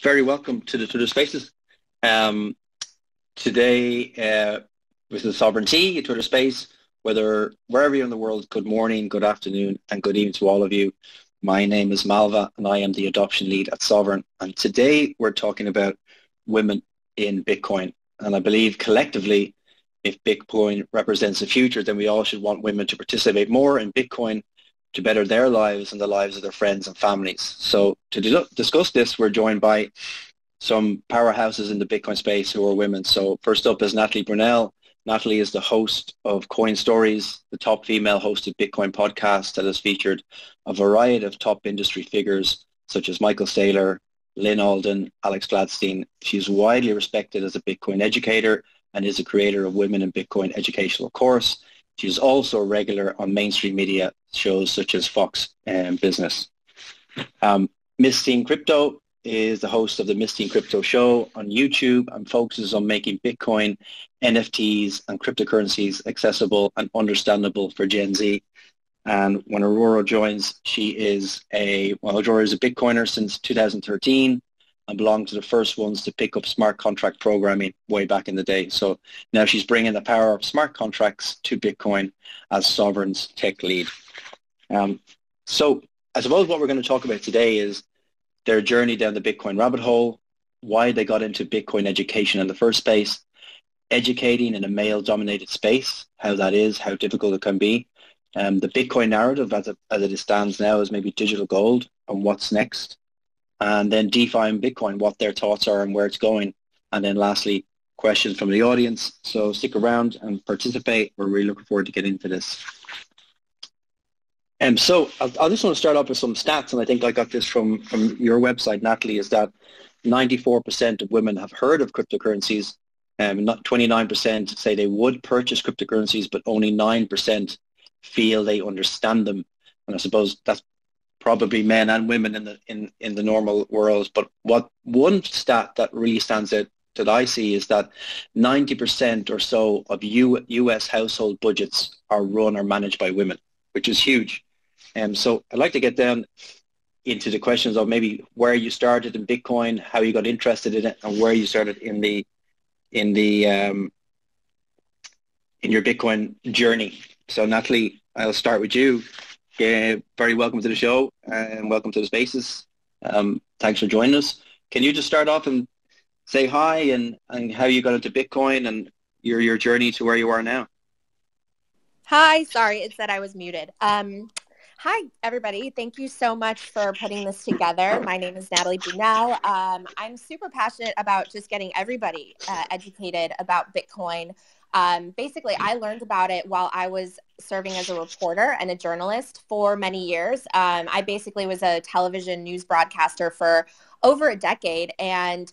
Very welcome to the Twitter Spaces. Today, this is Sovereignty, a Twitter Space. Wherever you're in the world, good morning, good afternoon, and good evening to all of you. My name is Malva, and I am the adoption lead at Sovryn. And today, we're talking about women in Bitcoin. And I believe collectively, if Bitcoin represents the future, then we all should want women to participate more in Bitcoin to better their lives and the lives of their friends and families. So to discuss this, we're joined by some powerhouses in the Bitcoin space who are women. So first up is Natalie Brunell. Natalie is the host of Coin Stories, the top female hosted Bitcoin podcast that has featured a variety of top industry figures such as Michael Saylor, Lynn Alden, Alex Gladstein. She's widely respected as a Bitcoin educator and is a creator of Women in Bitcoin educational course. She's also a regular on mainstream media shows such as Fox and Business. Miss Teen Crypto is the host of the Miss Teen Crypto show on YouTube and focuses on making Bitcoin, NFTs, and cryptocurrencies accessible and understandable for Gen Z. And when Ororo joins, Ororo is a Bitcoiner since 2013 and belonged to the first ones to pick up smart contract programming way back in the day. So now she's bringing the power of smart contracts to Bitcoin as Sovryn's tech lead. So I suppose what we're going to talk about today is their journey down the Bitcoin rabbit hole, why they got into Bitcoin education in the first place, educating in a male-dominated space, how that is, how difficult it can be, the Bitcoin narrative as it stands now is maybe digital gold and what's next, and then DeFi and Bitcoin, what their thoughts are and where it's going. And then lastly, questions from the audience. So stick around and participate. We're really looking forward to getting into this. So I just want to start off with some stats, and I think I got this from your website, Natalie, is that 94% of women have heard of cryptocurrencies, not 29% say they would purchase cryptocurrencies, but only 9% feel they understand them. And I suppose that's probably men and women in the normal world. But what one stat that really stands out that I see is that 90% or so of US household budgets are run or managed by women, which is huge. So I'd like to get down into the questions of maybe where you started in Bitcoin, how you got interested in it, and where you started in your Bitcoin journey. So Natalie, I'll start with you. Very welcome to the show and welcome to the Spaces. Thanks for joining us. Can you just start off and say hi and how you got into Bitcoin and your journey to where you are now? Hi, sorry, it said I was muted. Hi, everybody. Thank you so much for putting this together. My name is Natalie Brunell. I'm super passionate about just getting everybody educated about Bitcoin. Basically, I learned about it while I was serving as a reporter and a journalist for many years. I basically was a television news broadcaster for over a decade, and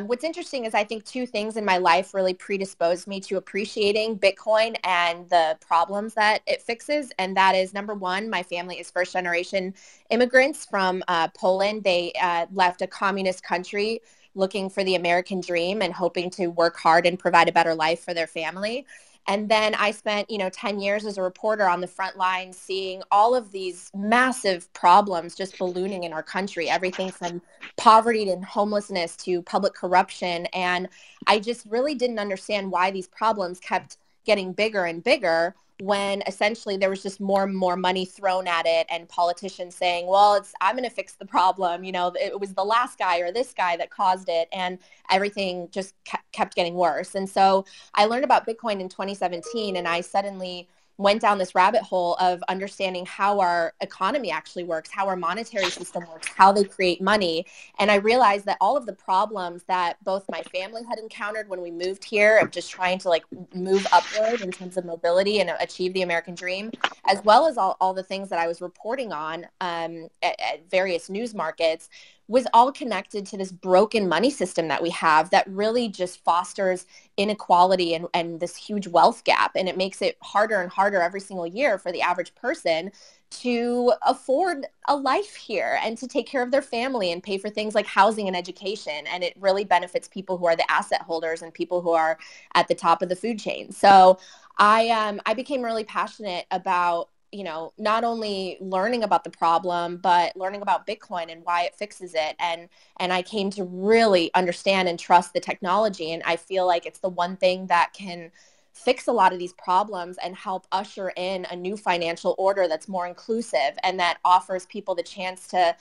what's interesting is I think two things in my life really predisposed me to appreciating Bitcoin and the problems that it fixes. And that is, number one, my family is first generation immigrants from Poland. They left a communist country looking for the American dream and hoping to work hard and provide a better life for their family. And then I spent, 10 years as a reporter on the front lines seeing all of these massive problems just ballooning in our country, everything from poverty and homelessness to public corruption. And I just really didn't understand why these problems kept getting bigger and bigger when essentially there was just more and more money thrown at it and politicians saying, well, I'm going to fix the problem. It was the last guy or this guy that caused it. And everything just kept getting worse. And so I learned about Bitcoin in 2017, and I suddenly went down this rabbit hole of understanding how our economy actually works, how our monetary system works, how they create money. And I realized that all of the problems that both my family had encountered when we moved here of just trying to move upward in terms of mobility and achieve the American dream, as well as all the things that I was reporting on at various news markets, was all connected to this broken money system that we have that really just fosters inequality and this huge wealth gap. And it makes it harder and harder every single year for the average person to afford a life here and to take care of their family and pay for things like housing and education. And it really benefits people who are the asset holders and people who are at the top of the food chain. So I became really passionate about not only learning about the problem, but learning about Bitcoin and why it fixes it. And I came to really understand and trust the technology. And I feel like it's the one thing that can fix a lot of these problems and help usher in a new financial order that's more inclusive and that offers people the chance to,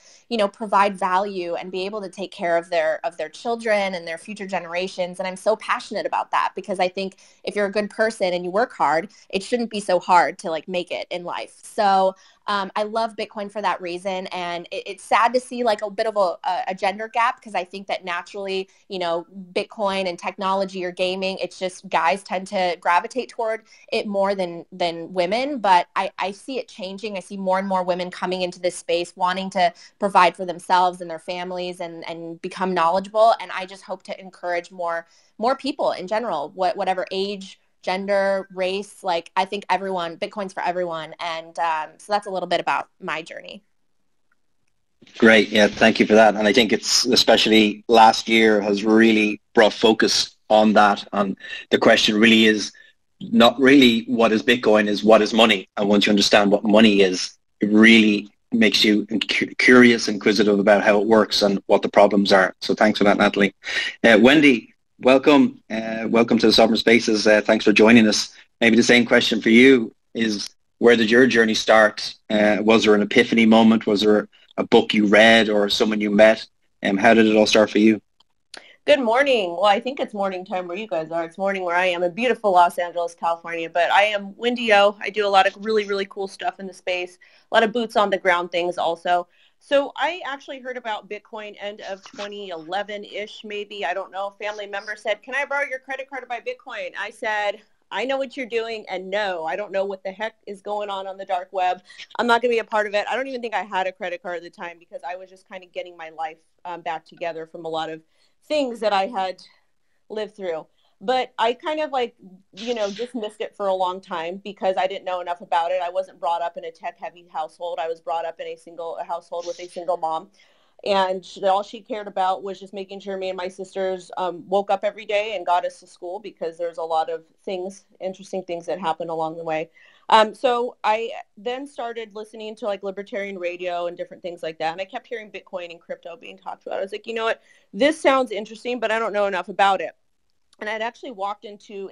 provide value and be able to take care of their children and their future generations. And I'm so passionate about that because I think if you're a good person and you work hard, it shouldn't be so hard to make it in life. So I love Bitcoin for that reason. And it's sad to see a bit of a gender gap because I think that naturally, Bitcoin and technology or gaming, it's just guys tend to gravitate toward it more than women. But I see it changing. I see more and more women coming into this space wanting to provide for themselves and their families and become knowledgeable. And I just hope to encourage more people in general, whatever age, gender, race, I think Bitcoin's for everyone. And so that's a little bit about my journey. Great. Yeah, thank you for that. And I think it's especially last year has really brought focus on that. And the question really is not really what is Bitcoin, is what is money. And once you understand what money is, it really makes you curious, inquisitive about how it works and what the problems are. So thanks for that, Natalie. Wendy, welcome. Welcome to the Sovereign Spaces. Thanks for joining us. Maybe the same question for you is, where did your journey start? Was there an epiphany moment? Was there a book you read or someone you met? How did it all start for you? Good morning. Well, I think it's morning time where you guys are. It's morning where I am in beautiful Los Angeles, California. But I am WendyO. I do a lot of really, really cool stuff in the space. A lot of boots on the ground things also. So I actually heard about Bitcoin end of 2011-ish, maybe. I don't know. A family member said, "Can I borrow your credit card to buy Bitcoin?" I said, "I know what you're doing, and no, I don't know what the heck is going on the dark web. I'm not going to be a part of it." I don't even think I had a credit card at the time because I was just kind of getting my life back together from a lot of things that I had lived through. But I kind of dismissed it for a long time because I didn't know enough about it. I wasn't brought up in a tech-heavy household. I was brought up in a household with a single mom. And all she cared about was just making sure me and my sisters woke up every day and got us to school because there's a lot of interesting things that happened along the way. So I then started listening to libertarian radio and different things like that. And I kept hearing Bitcoin and crypto being talked about. I was like, you know what, this sounds interesting, but I don't know enough about it. And I'd actually walked into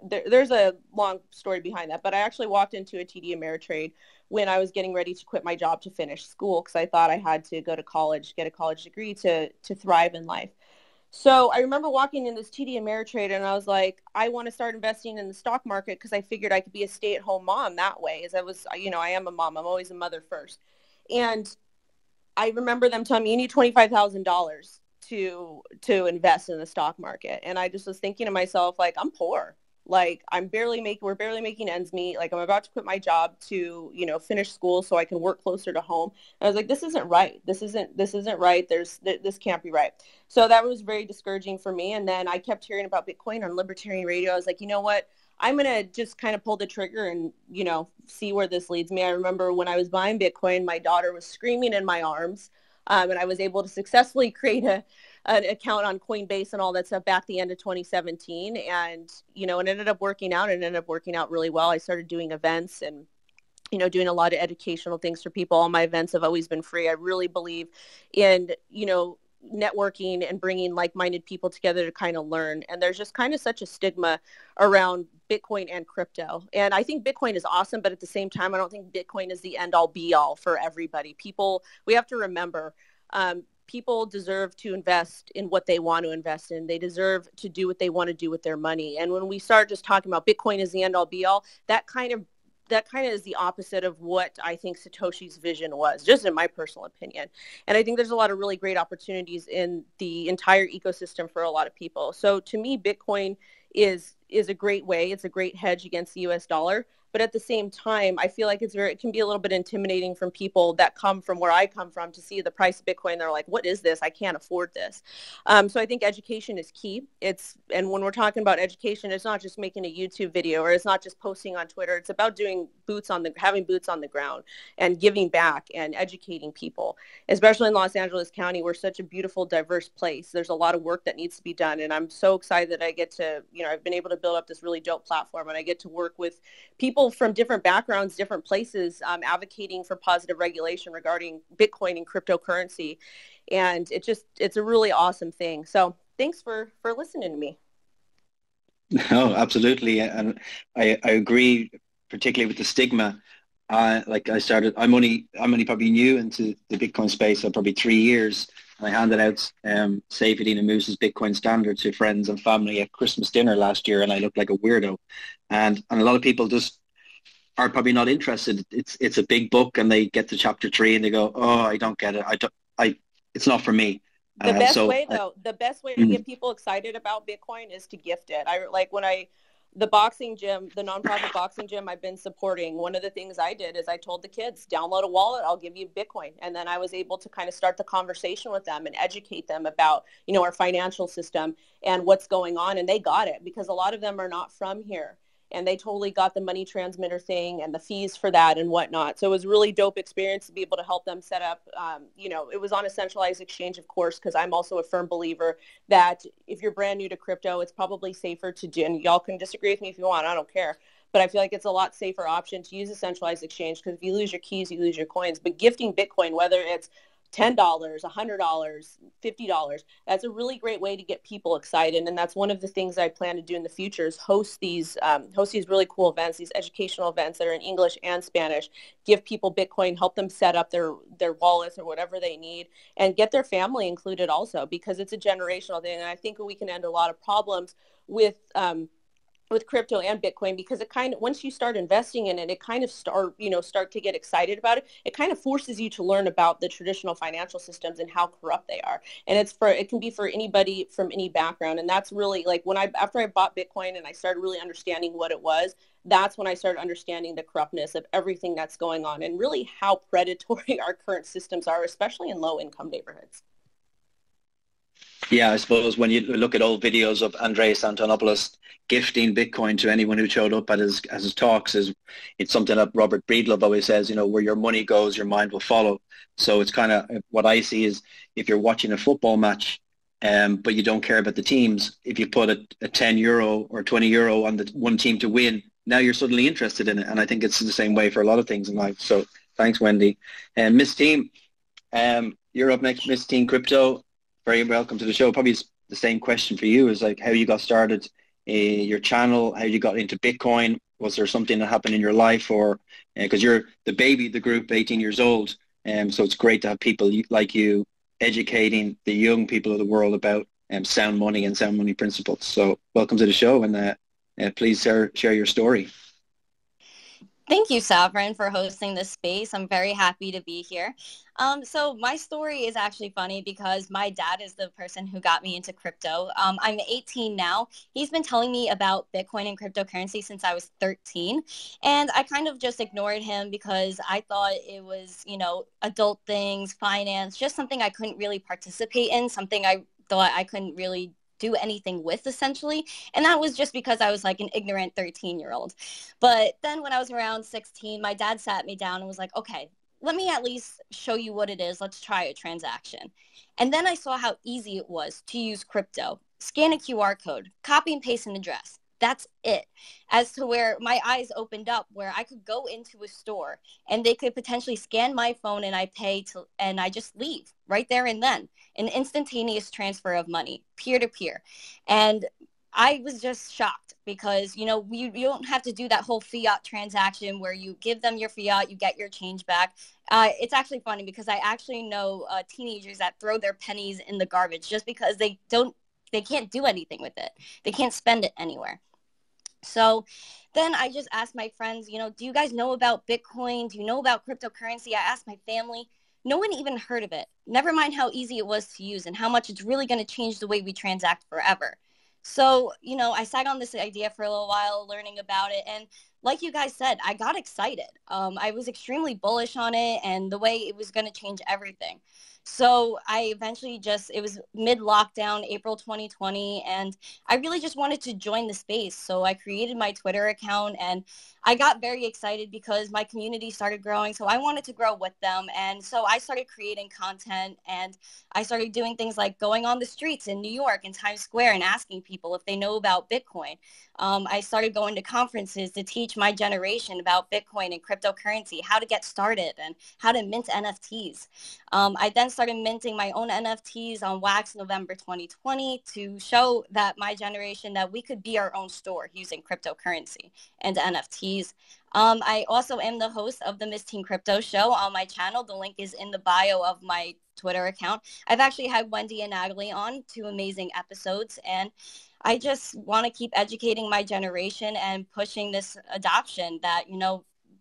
there's a long story behind that, but I actually walked into a TD Ameritrade when I was getting ready to quit my job to finish school because I thought I had to go to college, get a college degree to thrive in life. So I remember walking in this TD Ameritrade and I was like, I want to start investing in the stock market because I figured I could be a stay-at-home mom that way. As I am a mom. I'm always a mother first. And I remember them telling me you need $25,000 to invest in the stock market. And I just was thinking to myself, I'm poor. We're barely making ends meet. I'm about to quit my job to, finish school so I can work closer to home. And I was like, this isn't right. This isn't right. This can't be right. So that was very discouraging for me. And then I kept hearing about Bitcoin on libertarian radio. I was like, you know what? I'm going to just kind of pull the trigger and, see where this leads me. I remember when I was buying Bitcoin, my daughter was screaming in my arms. And I was able to successfully create an account on Coinbase and all that stuff back the end of 2017. And, it ended up working out. It ended up working out really well. I started doing events and, doing a lot of educational things for people. All my events have always been free. I really believe in, networking and bringing like-minded people together to kind of learn. And there's just kind of such a stigma around Bitcoin and crypto. And I think Bitcoin is awesome, but at the same time, I don't think Bitcoin is the end-all be-all for everybody. We have to remember, people deserve to invest in what they want to invest in. They deserve to do what they want to do with their money. And when we start just talking about Bitcoin is the end-all be-all, that kind of is the opposite of what I think Satoshi's vision was, just in my personal opinion. And I think there's a lot of really great opportunities in the entire ecosystem for a lot of people. So to me, Bitcoin is a great way. It's a great hedge against the US dollar. But at the same time, I feel like it can be a little bit intimidating from people that come from where I come from to see the price of Bitcoin. They're like, what is this? I can't afford this. So I think education is key. And when we're talking about education, it's not just making a YouTube video or it's not just posting on Twitter. It's about having boots on the ground and giving back and educating people, especially in Los Angeles County. We're such a beautiful, diverse place. There's a lot of work that needs to be done. And I'm so excited that I get to, I've been able to build up this really dope platform and I get to work with people people from different backgrounds, different places, advocating for positive regulation regarding Bitcoin and cryptocurrency. And it's a really awesome thing. So thanks for listening to me. No, absolutely. And I agree, particularly with the stigma. Like I'm only probably new into the Bitcoin space, so probably 3 years. And I handed out Safety and Moose's Bitcoin Standard to friends and family at Christmas dinner last year, and I looked like a weirdo. And a lot of people just are probably not interested. It's a big book, and they get to chapter 3 and they go, "Oh, I don't get it. It's not for me." The best way to get people excited about Bitcoin is to gift it. The boxing gym, the nonprofit boxing gym I've been supporting, one of the things I did is I told the kids, download a wallet, I'll give you Bitcoin. And then I was able to kind of start the conversation with them and educate them about, our financial system and what's going on. And they got it because a lot of them are not from here. And they totally got the money transmitter thing and the fees for that and whatnot. So it was a really dope experience to be able to help them set up. It was on a centralized exchange, of course, because I'm also a firm believer that if you're brand new to crypto, it's probably safer to do. And y'all can disagree with me if you want. I don't care. But I feel like it's a lot safer option to use a centralized exchange because if you lose your keys, you lose your coins. But gifting Bitcoin, whether it's $10, $100, $50. That's a really great way to get people excited. And that's one of the things I plan to do in the future is host these really cool events, these educational events that are in English and Spanish, give people Bitcoin, help them set up their wallets or whatever they need, and get their family included also because it's a generational thing. And I think we can end a lot of problems with crypto and Bitcoin because it kind of, once you start investing in it, it kind of start to get excited about it. It kind of forces you to learn about the traditional financial systems and how corrupt they are. And it can be for anybody from any background. And that's really like after I bought Bitcoin and I started really understanding what it was, that's when I started understanding the corruptness of everything that's going on and really how predatory our current systems are, especially in low income neighborhoods. Yeah, I suppose when you look at old videos of Andreas Antonopoulos gifting Bitcoin to anyone who showed up at his talks, it's something that Robert Breedlove always says, where your money goes, your mind will follow. So it's kind of what I see is if you're watching a football match, but you don't care about the teams, if you put a €10 or €20 on the one team to win, now you're suddenly interested in it. And I think it's the same way for a lot of things in life. So thanks, Wendy. And Miss Team, you're up next, Miss Team Crypto. Very welcome to the show. Probably the same question for you is like how you got started, your channel, how you got into Bitcoin. Was there something that happened in your life or because you're the baby of the group, 18 years old. So it's great to have people like you educating the young people of the world about sound money and sound money principles. So welcome to the show and please share your story. Thank you, Sovryn, for hosting this space. I'm very happy to be here. So my story is actually funny because my dad is the person who got me into crypto. I'm 18 now. He's been telling me about Bitcoin and cryptocurrency since I was 13. And I kind of just ignored him because I thought it was, adult things, finance, just something I couldn't really participate in, something I thought I couldn't really do anything with essentially. And that was just because I was like an ignorant 13-year-old. But then when I was around 16, my dad sat me down and was like, okay, let me at least show you what it is. Let's try a transaction. And then I saw how easy it was to use crypto. Scan a QR code, copy and paste an address. That's it. As to where my eyes opened up, where I could go into a store and they could potentially scan my phone and I pay and I just leave right there and then. An instantaneous transfer of money, peer to peer. And I was just shocked because, you don't have to do that whole fiat transaction where you give them your fiat, you get your change back. It's actually funny because I actually know teenagers that throw their pennies in the garbage just because they can't do anything with it. They can't spend it anywhere. So then I just asked my friends, do you guys know about Bitcoin? Do you know about cryptocurrency? I asked my family. No one even heard of it. Never mind how easy it was to use and how much it's really going to change the way we transact forever. So, I sat on this idea for a little while, learning about it. And like you guys said, I got excited. I was extremely bullish on it and the way it was going to change everything. So I eventually it was mid-lockdown, April 2020, and I really just wanted to join the space. So I created my Twitter account, and I got very excited because my community started growing. So I wanted to grow with them. And so I started creating content, and I started doing things like going on the streets in New York and Times Square and asking people if they know about Bitcoin. I started going to conferences to teach my generation about Bitcoin and cryptocurrency, how to get started and how to mint NFTs. I then started minting my own NFTs on Wax November 2020 to show that my generation that we could be our own store using cryptocurrency and NFTs. I also am the host of the Miss Teen Crypto Show on my channel. The link is in the bio of my Twitter account. I've actually had Wendy and Natalie on 2 amazing episodes, and I just want to keep educating my generation and pushing this adoption that,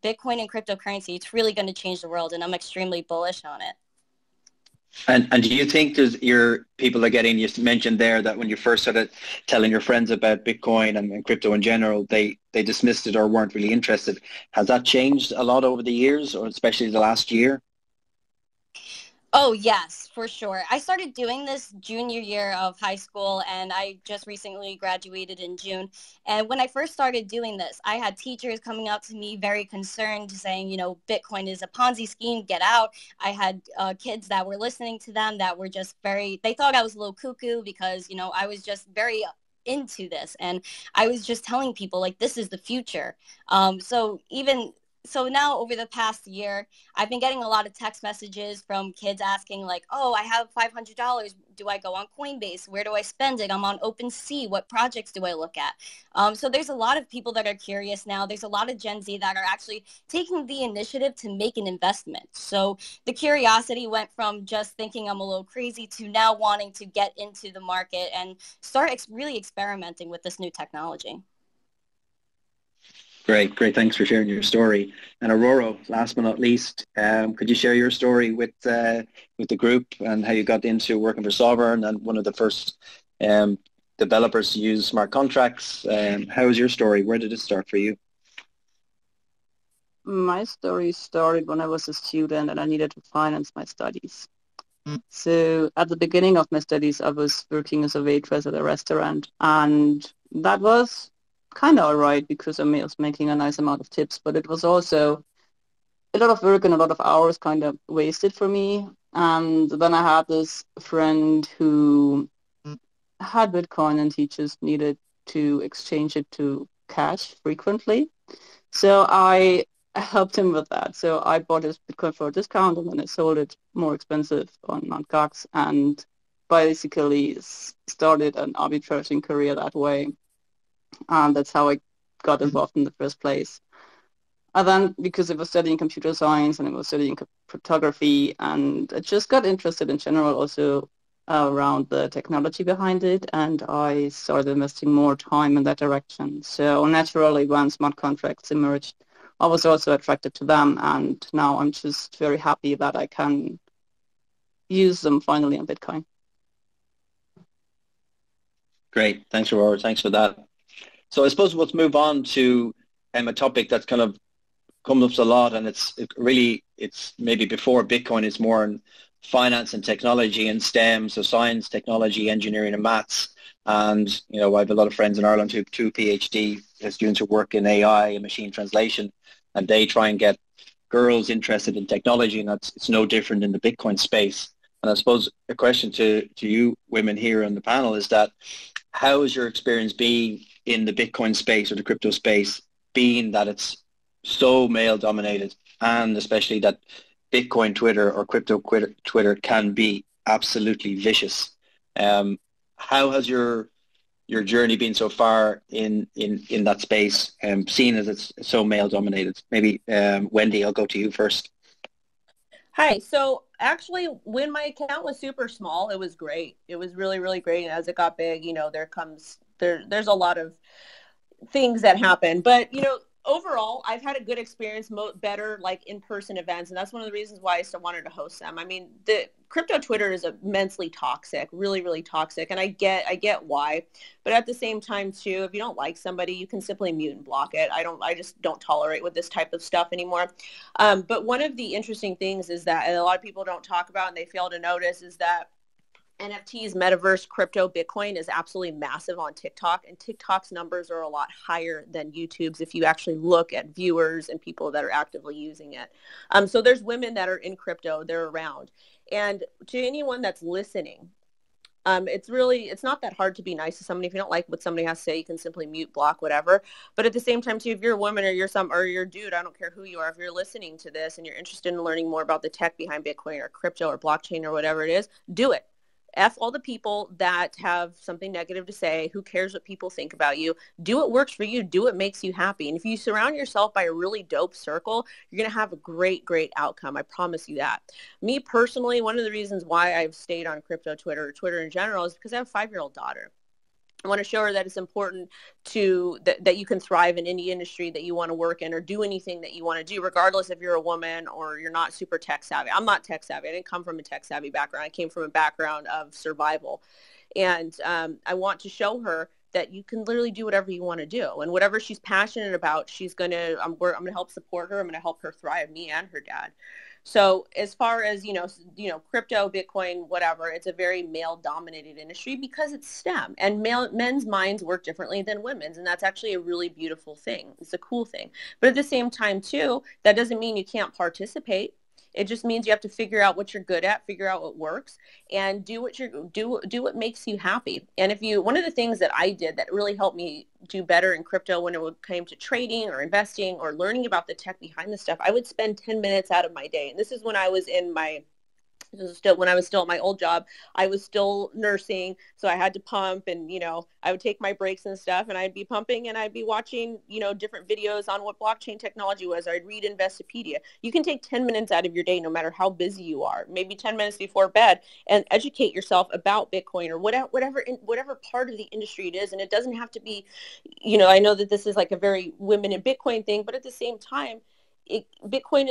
Bitcoin and cryptocurrency, it's really going to change the world, and I'm extremely bullish on it. And do you think your people are getting, you mentioned there that when you first started telling your friends about Bitcoin and crypto in general, they dismissed it or weren't really interested. Has that changed a lot over the years, or especially the last year? Oh, yes, for sure. I started doing this junior year of high school, and I just recently graduated in June. And when I first started doing this, I had teachers coming up to me very concerned, saying, Bitcoin is a Ponzi scheme, get out. I had kids that were listening to them that were just they thought I was a little cuckoo because, I was just very into this. And I was just telling people, like, this is the future. So now over the past year, I've been getting a lot of text messages from kids asking like, oh, I have $500. Do I go on Coinbase? Where do I spend it? I'm on OpenSea. What projects do I look at? So there's a lot of people that are curious now. There's a lot of Gen Z that are actually taking the initiative to make an investment. So the curiosity went from just thinking I'm a little crazy to now wanting to get into the market and start really experimenting with this new technology. Great. Thanks for sharing your story. And Ororo, last but not least, could you share your story with the group and how you got into working for Sovryn and one of the first developers to use smart contracts? How was your story? Where did it start for you? My story started when I was a student and I needed to finance my studies. So at the beginning of my studies, I was working as a waitress at a restaurant, and that was kind of all right because I was making a nice amount of tips, but it was also a lot of work and a lot of hours kind of wasted for me. And then I had this friend who had Bitcoin and he just needed to exchange it to cash frequently. So I helped him with that. So I bought his Bitcoin for a discount and then I sold it more expensive on Mt. Gox and basically started an arbitraging career that way. And that's how I got involved in the first place. And then because I was studying computer science and I was studying cryptography, and I just got interested in general also around the technology behind it, and I started investing more time in that direction. So naturally, when smart contracts emerged, I was also attracted to them, and now I'm just very happy that I can use them finally on Bitcoin. Great. Thanks, Aurora. Thanks for that. So I suppose let's move on to a topic that's kind of come up a lot, and it's maybe before Bitcoin, it's more in finance and technology and STEM, so science, technology, engineering, and maths. And I have a lot of friends in Ireland who have 2 PhD students who work in AI and machine translation, and they try and get girls interested in technology, and it's no different in the Bitcoin space. And I suppose a question to you women here on the panel is that how has your experience been in the Bitcoin space or the crypto space, being that it's so male dominated, and especially that Bitcoin Twitter or crypto Twitter can be absolutely vicious? How has your journey been so far in that space, seeing as it's so male dominated? Maybe Wendy, I'll go to you first. Hi. So actually, when my account was super small, it was great. It was really, really great. And as it got big, there's a lot of things that happen. But, overall, I've had a good experience, better like in-person events, and that's one of the reasons why I still wanted to host them. I mean, the crypto Twitter is immensely toxic, really, really toxic, and I get why, but at the same time too, if you don't like somebody, you can simply mute and block it. I just don't tolerate with this type of stuff anymore. But one of the interesting things is that, and a lot of people don't talk about and they fail to notice, is that NFTs, metaverse, crypto, Bitcoin is absolutely massive on TikTok, and TikTok's numbers are a lot higher than YouTube's if you actually look at viewers and people that are actively using it. So there's women that are in crypto, they're around. And to anyone that's listening, it's not that hard to be nice to somebody. If you don't like what somebody has to say, you can simply mute, block, whatever. But at the same time, too, if you're a woman or you're a dude, I don't care who you are, if you're listening to this and you're interested in learning more about the tech behind Bitcoin or crypto or blockchain or whatever it is, do it. F all the people that have something negative to say. Who cares what people think about you? Do what works for you. Do what makes you happy. And if you surround yourself by a really dope circle, you're going to have a great, great outcome. I promise you that. Me personally, one of the reasons why I've stayed on crypto Twitter, or Twitter in general, is because I have a 5-year-old daughter. I want to show her that it's important that you can thrive in any industry that you want to work in or do anything that you want to do, regardless if you're a woman or you're not super tech savvy. I'm not tech savvy. I didn't come from a tech savvy background. I came from a background of survival. And I want to show her that you can literally do whatever you want to do. And whatever she's passionate about, I'm going to help support her. I'm going to help her thrive, me and her dad. So as far as, crypto, Bitcoin, whatever, it's a very male-dominated industry because it's STEM. And men's minds work differently than women's. And that's actually a really beautiful thing. It's a cool thing. But at the same time, too, that doesn't mean you can't participate. It just means you have to figure out what you're good at, figure out what works, and do what makes you happy. And one of the things that I did that really helped me do better in crypto when it came to trading or investing or learning about the tech behind the stuff, I would spend 10 minutes out of my day. And this is when I was when I was still at my old job. I was still nursing, so I had to pump, and I would take my breaks and stuff, and I'd be pumping and I'd be watching different videos on what blockchain technology was. Or I'd read Investopedia. You can take 10 minutes out of your day, no matter how busy you are, maybe 10 minutes before bed, and educate yourself about Bitcoin or whatever part of the industry it is. And it doesn't have to be, I know that this is like a very women in Bitcoin thing, but at the same time, Bitcoin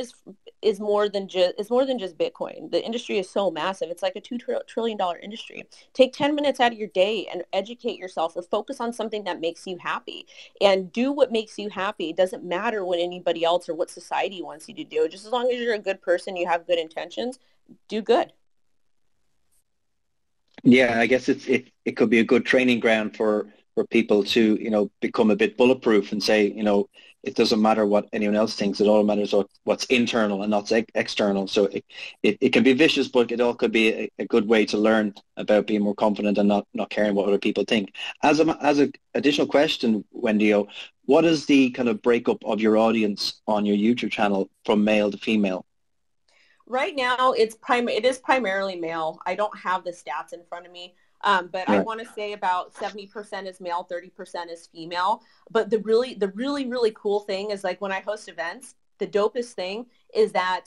is more than just Bitcoin. The industry is so massive. It's like a $2 trillion industry. Take 10 minutes out of your day and educate yourself, or focus on something that makes you happy, and do what makes you happy. It doesn't matter what anybody else or what society wants you to do. Just as long as you're a good person, you have good intentions, do good. Yeah, I guess it could be a good training ground for people to, become a bit bulletproof and say, it doesn't matter what anyone else thinks. It all matters what's internal and not external. So it can be vicious, but it all could be a good way to learn about being more confident and not caring what other people think. As a additional question, WendyO, what is the kind of breakup of your audience on your YouTube channel from male to female? Right now, it is primarily male. I don't have the stats in front of me. But right. I want to say about 70% is male, 30% is female. But the really, really cool thing is, like, when I host events, the dopest thing is that,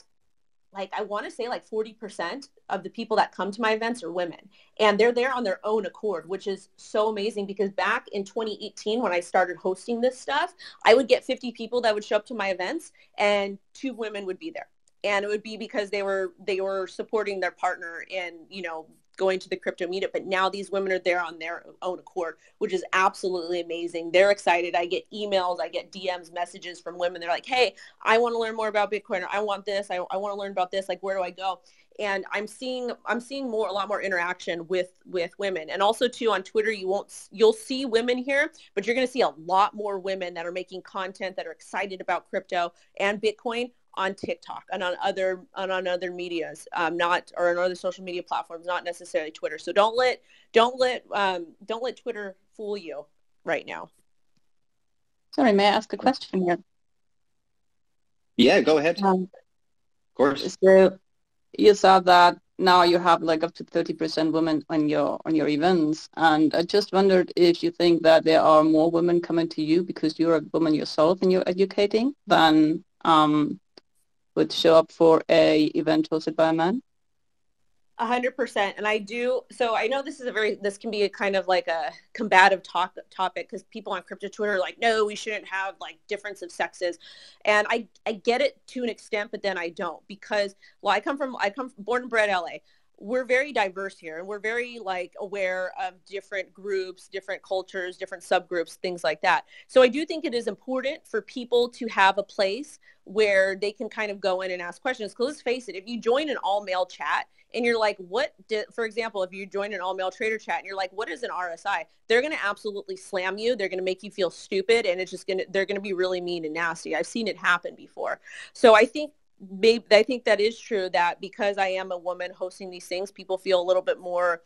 like, I want to say like 40% of the people that come to my events are women. And they're there on their own accord, which is so amazing, because back in 2018, when I started hosting this stuff, I would get 50 people that would show up to my events, and 2 women would be there. And it would be because they were supporting their partner in, going to the crypto meetup. But now these women are there on their own accord, which is absolutely amazing. They're excited. I get emails, I get DMs, messages from women. They're like, hey, I want to learn more about Bitcoin, or I want this. I want to learn about this. Like, where do I go? And I'm seeing a lot more interaction with women. And also too, on Twitter, you'll see women here, but you're going to see a lot more women that are making content, that are excited about crypto and Bitcoin, on TikTok and on other medias, on other social media platforms, not necessarily Twitter. So don't let Twitter fool you right now. Sorry, may I ask a question here? Yeah, go ahead. Of course. So you said that now you have like up to 30% women on your events, and I just wondered if you think that there are more women coming to you because you're a woman yourself and you're educating than would show up for a event hosted by a man? 100%. And I do. So I know this can be a kind of like a combative topic because people on crypto Twitter are like, no, we shouldn't have like difference of sexes. And I get it to an extent, but then I don't because, well, I come from born and bred LA. We're very diverse here and we're very like aware of different groups, different cultures, different subgroups, things like that. So I do think it is important for people to have a place where they can kind of go in and ask questions. Because let's face it, if you join an all-male chat and you're like, for example, if you join an all-male trader chat and you're like, what is an RSI? They're going to absolutely slam you. They're going to make you feel stupid and they're going to be really mean and nasty. I've seen it happen before. So I think that is true that because I am a woman hosting these things, people feel a little bit more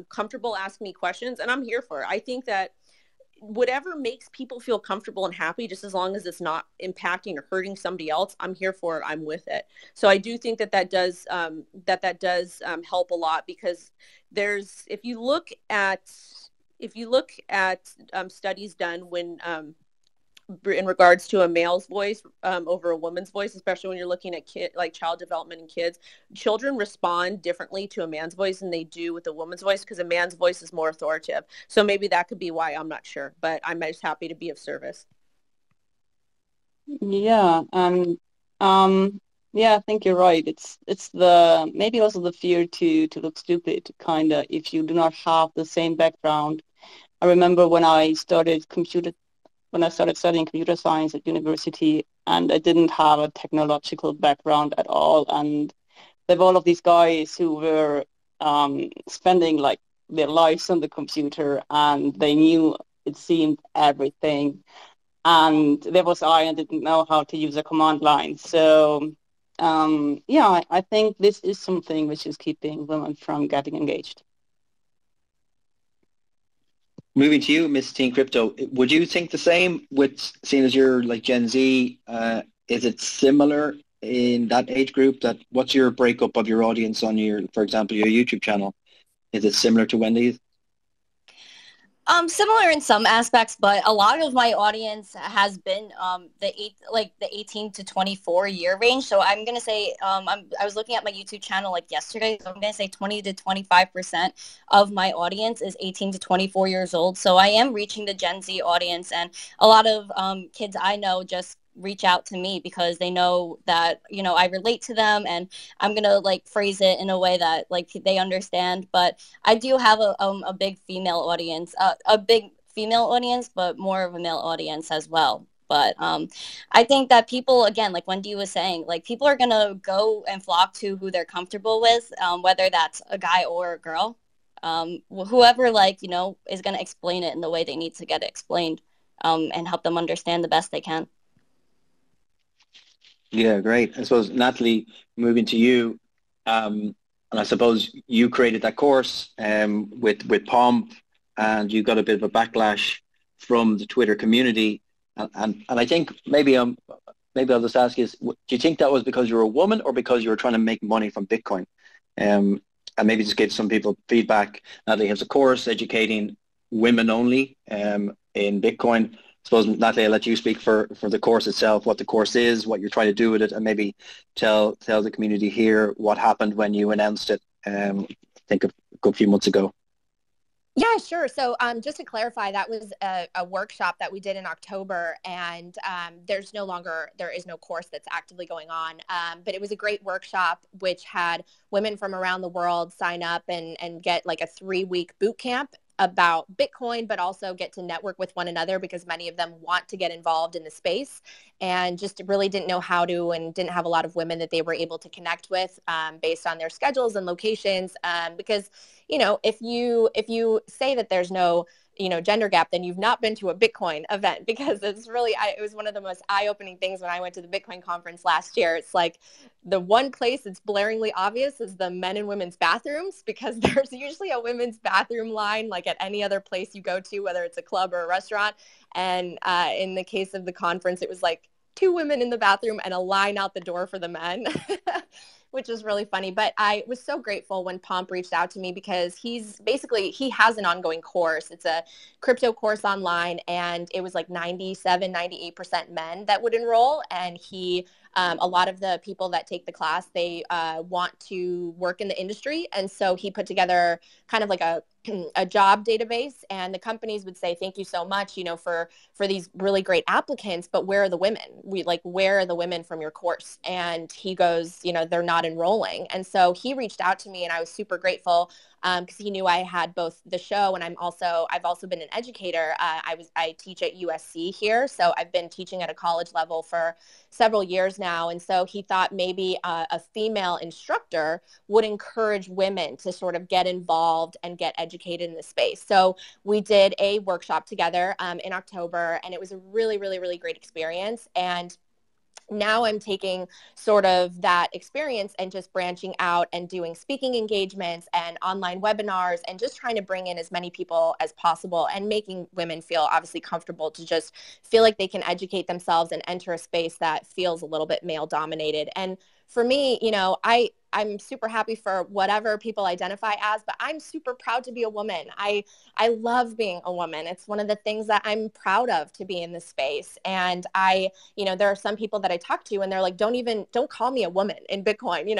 comfortable asking me questions, and I'm here for it. I think that whatever makes people feel comfortable and happy, just as long as it's not impacting or hurting somebody else, I'm here for it. I'm with it. So I do think that does help a lot because if you look at studies done when in regards to a male's voice over a woman's voice, especially when you're looking at child development in kids, children respond differently to a man's voice than they do with a woman's voice because a man's voice is more authoritative. So maybe that could be why, I'm not sure, but I'm just happy to be of service. Yeah, and yeah, I think you're right. It's the maybe also the fear to look stupid, kind of, if you do not have the same background. I remember when I started studying computer science at university, and I didn't have a technological background at all, and there were all of these guys who were spending like their lives on the computer, and they knew, it seemed, everything. And there was I didn't know how to use a command line. So yeah, I think this is something which is keeping women from getting engaged. Moving to you, Miss Teen Crypto, would you think the same with seeing as you're like Gen Z? Is it similar in that age group? What's your breakup of your audience on for example, your YouTube channel? Is it similar to Wendy's? Similar in some aspects, but a lot of my audience has been the 18 to 24 year range. So I'm gonna say I was looking at my YouTube channel like yesterday. So I'm gonna say 20 to 25% of my audience is 18 to 24 years old. So I am reaching the Gen Z audience, and a lot of kids I know just reach out to me because they know that, you know, I relate to them, and I'm gonna like phrase it in a way that like they understand. But I do have a big female audience, but more of a male audience as well. But I think that people, again, like Wendy was saying, like people are gonna go and flock to who they're comfortable with, whether that's a guy or a girl, whoever, like, you know, is gonna explain it in the way they need to get it explained, and help them understand the best they can. Yeah, great. I suppose, Natalie, moving to you, and I suppose you created that course with Pomp, and you got a bit of a backlash from the Twitter community. And I think maybe I'll just ask you, do you think that was because you were a woman or because you were trying to make money from Bitcoin? And maybe just give some people feedback. Natalie has a course educating women only in Bitcoin. I suppose, Natalie, I'll let you speak for the course itself, what the course is, what you're trying to do with it, and maybe tell the community here what happened when you announced it, I think a good few months ago. Yeah, sure. So just to clarify, that was a workshop that we did in October, and there is no course that's actively going on. But it was a great workshop, which had women from around the world sign up and get like a 3-week boot camp about Bitcoin, but also get to network with one another because many of them want to get involved in the space and just really didn't know how to, and didn't have a lot of women that they were able to connect with based on their schedules and locations. Because, you know, if you say that there's no, you know, gender gap, then you've not been to a Bitcoin event, because it's really, it was one of the most eye-opening things when I went to the Bitcoin conference last year. It's like the one place it's blaringly obvious is the men and women's bathrooms, because there's usually a women's bathroom line like at any other place you go to, whether it's a club or a restaurant. And in the case of the conference, it was like 2 women in the bathroom and a line out the door for the men. Which is really funny. But I was so grateful when Pomp reached out to me, because he has an ongoing course. It's a crypto course online, and it was like 97, 98% men that would enroll. And he a lot of the people that take the class, they want to work in the industry. And so he put together kind of like a job database, and the companies would say, thank you so much, for these really great applicants, but where are the women? Where are the women from your course? And he goes, they're not enrolling. And so he reached out to me, and I was super grateful because he knew I had both the show, and I've also been an educator. I teach at USC here, so I've been teaching at a college level for several years now. And so he thought maybe a female instructor would encourage women to sort of get involved and get educated in the space. So we did a workshop together in October, and it was a really, really, really great experience. And now I'm taking sort of that experience and just branching out and doing speaking engagements and online webinars and just trying to bring in as many people as possible and making women feel obviously comfortable to just feel like they can educate themselves and enter a space that feels a little bit male dominated. And for me, I'm super happy for whatever people identify as, but I'm super proud to be a woman. I love being a woman. It's one of the things that I'm proud of, to be in this space. And there are some people that I talk to and they're like, don't call me a woman in Bitcoin,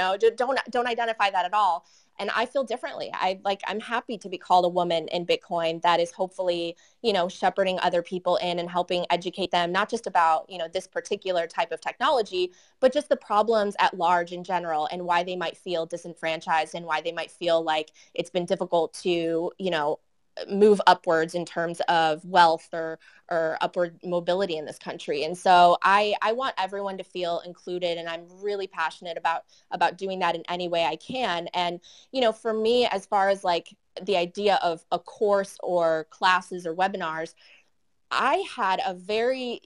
don't identify that at all. And I feel differently. I'm happy to be called a woman in Bitcoin that is hopefully, shepherding other people in and helping educate them, not just about, this particular type of technology, but just the problems at large in general and why they might feel disenfranchised and why they might feel like it's been difficult to, move upwards in terms of wealth or upward mobility in this country. And so I want everyone to feel included, and I'm really passionate about doing that in any way I can. And, for me, as far as like the idea of a course or classes or webinars, I had a very,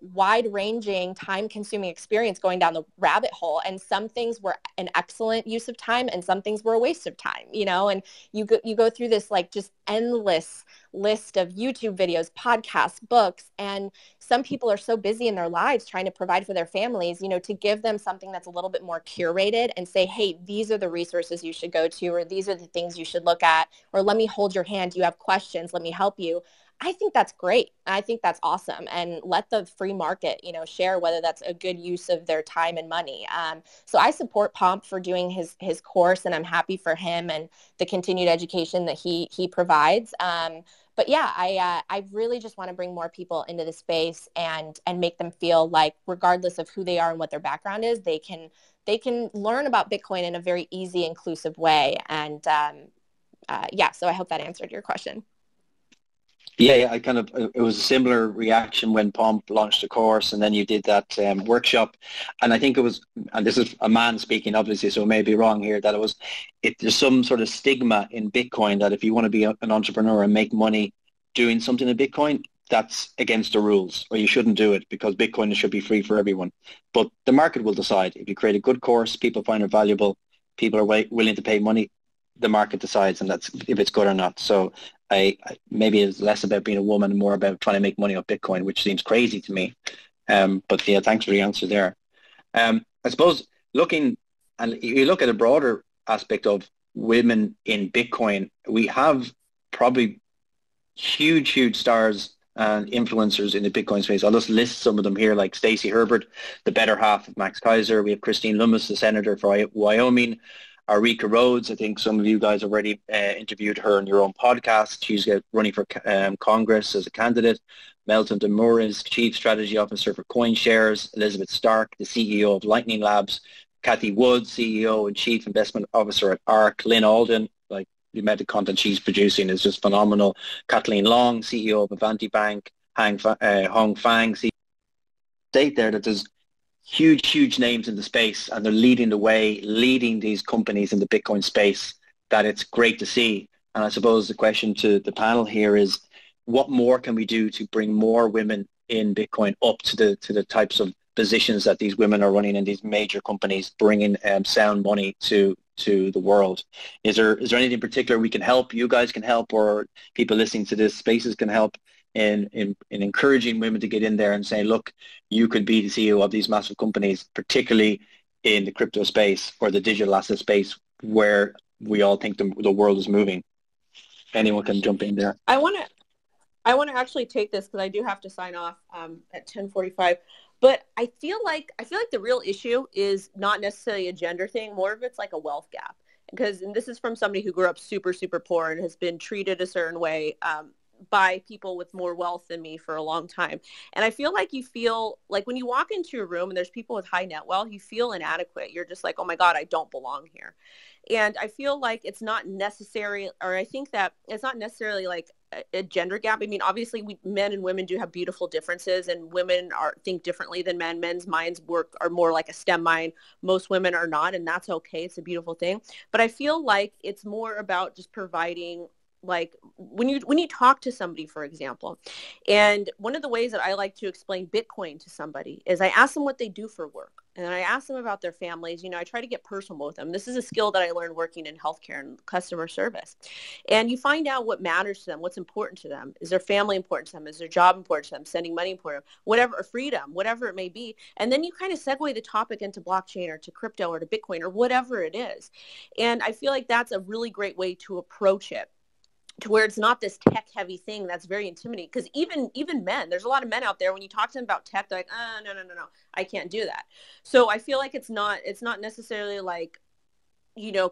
wide-ranging, time-consuming experience going down the rabbit hole. And some things were an excellent use of time, and some things were a waste of time, And you go through this like just endless list of YouTube videos, podcasts, books, and some people are so busy in their lives trying to provide for their families, to give them something that's a little bit more curated and say, hey, these are the resources you should go to, or these are the things you should look at, or let me hold your hand. You have questions. Let me help you. I think that's great. I think that's awesome. And let the free market, share whether that's a good use of their time and money. So I support Pomp for doing his course, and I'm happy for him and the continued education that he provides. But yeah, I really just want to bring more people into the space and make them feel like, regardless of who they are and what their background is, they can learn about Bitcoin in a very easy, inclusive way. And so I hope that answered your question. Yeah, it was a similar reaction when Pomp launched a course, and then you did that workshop. And I think it was, and this is a man speaking obviously, so it may be wrong here, that there's some sort of stigma in Bitcoin that if you want to be an entrepreneur and make money doing something in Bitcoin, that's against the rules, or you shouldn't do it because Bitcoin should be free for everyone. But the market will decide. If you create a good course, people find it valuable, people are willing to pay money, the market decides, and that's if it's good or not. So maybe it's less about being a woman and more about trying to make money off Bitcoin, which seems crazy to me. But yeah, thanks for the answer there. I suppose you look at a broader aspect of women in Bitcoin, we have probably huge stars and influencers in the Bitcoin space. I'll just list some of them here, like Stacey Herbert, the better half of Max Kaiser. We have Christine Lummis, the senator for Wyoming. Arika Rhodes, I think some of you guys already interviewed her on your own podcast. She's running for Congress as a candidate. Melton Demore is Chief Strategy Officer for CoinShares. Elizabeth Stark, the CEO of Lightning Labs. Kathy Wood, CEO and Chief Investment Officer at ARK. Lynn Alden, like the amount of content she's producing is just phenomenal. Kathleen Long, CEO of Avanti Bank. Hong Fang, CEO. State there that there's huge names in the space, and they're leading the way, leading these companies in the Bitcoin space, that it's great to see. And I suppose the question to the panel here is, what more can we do to bring more women in Bitcoin up to the types of positions that these women are running in these major companies, bringing sound money to the world? Is there anything in particular we can help, you guys can help, or people listening to this spaces can help in encouraging women to get in there and say, look, you could be the CEO of these massive companies, particularly in the crypto space or the digital asset space, where we all think the world is moving? Anyone can jump in there. I want I want to actually take this because I do have to sign off at 10:45. But I feel like the real issue is not necessarily a gender thing. More of it's like a wealth gap. And this is from somebody who grew up super, super poor and has been treated a certain way by people with more wealth than me for a long time. And I feel like you feel like when you walk into a room and there's people with high net wealth, you feel inadequate. You're just like, oh my God, I don't belong here. And I feel like it's not necessary, or I think that it's not necessarily like a gender gap. I mean, obviously men and women do have beautiful differences, and women think differently than men. Men's minds are more like a STEM mind. Most women are not, and that's okay. It's a beautiful thing. But I feel like it's more about just providing, like when you talk to somebody, for example, and one of the ways that I like to explain Bitcoin to somebody is I ask them what they do for work. And I ask them about their families. I try to get personal with them. This is a skill that I learned working in healthcare and customer service. And you find out what matters to them, what's important to them. Is their family important to them? Is their job important to them? Sending money important, whatever, or freedom, whatever it may be. And then you kind of segue the topic into blockchain or to crypto or to Bitcoin or whatever it is. And I feel like that's a really great way to approach it, to where it's not this tech heavy thing that's very intimidating. Because even men, there's a lot of men out there, when you talk to them about tech, they're like, no, I can't do that. So I feel like it's not necessarily like,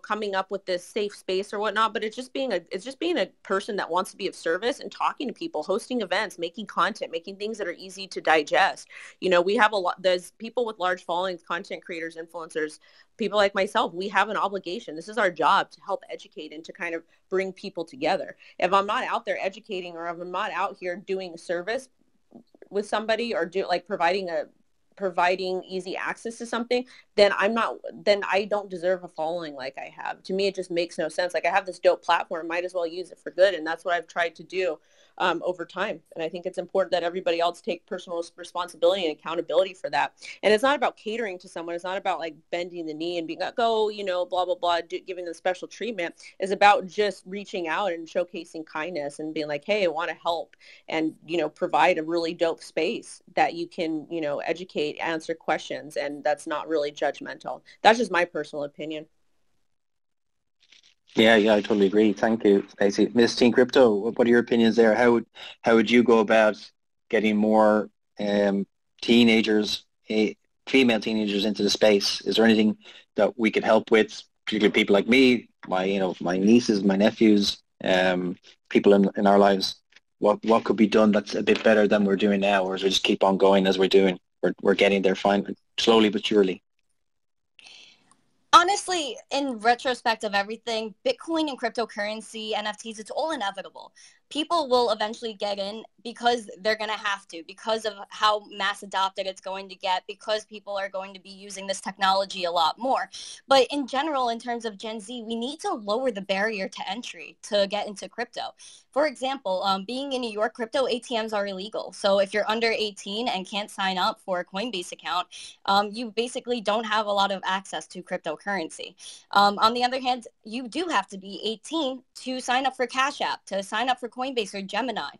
coming up with this safe space or whatnot, but it's just being a person that wants to be of service and talking to people, hosting events, making content, making things that are easy to digest. We have there's people with large followings, content creators, influencers, people like myself. We have an obligation. This is our job, to help educate and to kind of bring people together. If I'm not out there educating, or if I'm not out here doing service with somebody, or providing easy access to something, then I don't deserve a following like I have. To me, it just makes no sense. Like, I have this dope platform, might as well use it for good. And that's what I've tried to do over time. And I think it's important that everybody else take personal responsibility and accountability for that. And it's not about catering to someone. It's not about like bending the knee and being like, oh, blah, blah, blah, giving them special treatment. It's about just reaching out and showcasing kindness and being like, hey, I want to help, and, provide a really dope space that you can, educate, answer questions. And that's not really judgmental. That's just my personal opinion. Yeah, I totally agree. Thank you, Stacey. Miss Teen Crypto, what are your opinions there? How would you go about getting more teenagers, female teenagers, into the space? Is there anything that we could help with, particularly people like me, my nieces, my nephews, people in our lives? What could be done that's a bit better than we're doing now, or is we just keep on going as we're doing? We're getting there fine, slowly but surely. Honestly, in retrospect of everything, Bitcoin and cryptocurrency, NFTs, it's all inevitable. People will eventually get in because they're going to have to, because of how mass adopted it's going to get, because people are going to be using this technology a lot more. But in general, in terms of Gen Z, we need to lower the barrier to entry to get into crypto. For example, being in New York, crypto ATMs are illegal. So if you're under 18 and can't sign up for a Coinbase account, you basically don't have a lot of access to cryptocurrency. On the other hand, you do have to be 18 to sign up for Cash App, to sign up for Coinbase or Gemini.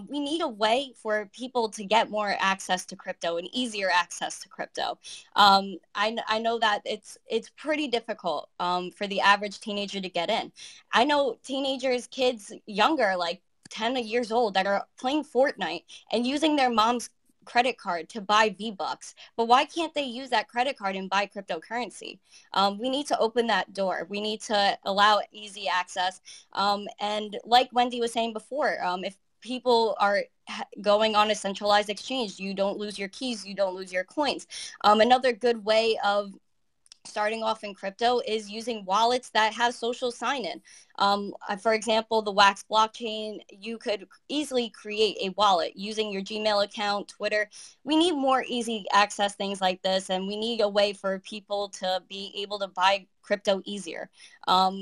We need a way for people to get more access to crypto and easier access to crypto. I know that it's pretty difficult for the average teenager to get in. I know teenagers, kids younger, like 10 years old, that are playing Fortnite and using their mom's credit card to buy V-Bucks. But why can't they use that credit card and buy cryptocurrency? We need to open that door. We need to allow easy access. And like Wendy was saying before, if people are going on a centralized exchange, you don't lose your keys, you don't lose your coins. Another good way of starting off in crypto is using wallets that have social sign-in. For example, the Wax blockchain, you could easily create a wallet using your Gmail account, Twitter. We need more easy access things like this, and we need a way for people to be able to buy crypto easier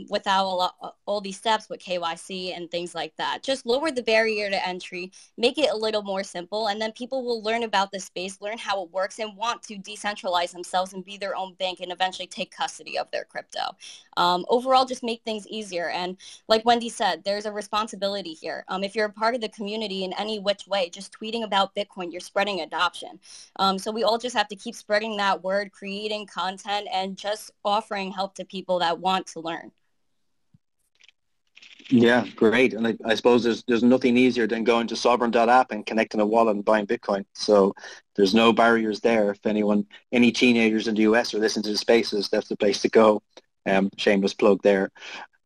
without all these steps with KYC and things like that. Just lower the barrier to entry, make it a little more simple, and then people will learn about the space, learn how it works, and want to decentralize themselves and be their own bank and eventually take custody of their crypto. Overall, just make things easier. And like Wendy said, there's a responsibility here. If you're a part of the community in any which way, just tweeting about Bitcoin, you're spreading adoption. So we all just have to keep spreading that word, creating content, and just offering help to people that want to learn. Yeah, great. And I suppose there's nothing easier than going to Sovryn.app and connecting a wallet and buying Bitcoin. So there's no barriers there. If any teenagers in the US are listening to the spaces, that's the place to go. Shameless plug there.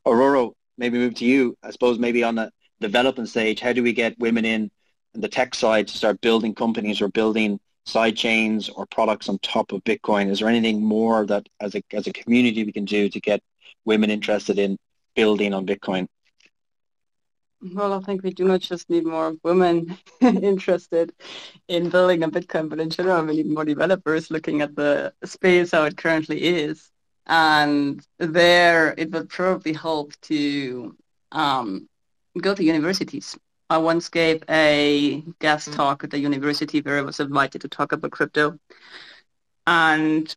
Ororo, maybe move to you. I suppose maybe on the development stage, how do we get women in the tech side to start building companies or building side chains or products on top of Bitcoin? Is there anything more that as a community we can do to get women interested in building on Bitcoin? Well, I think we do not just need more women interested in building a Bitcoin, but in general, we need more developers looking at the space how it currently is. And there, it would probably help to go to universities. I once gave a guest talk at the university where I was invited to talk about crypto. And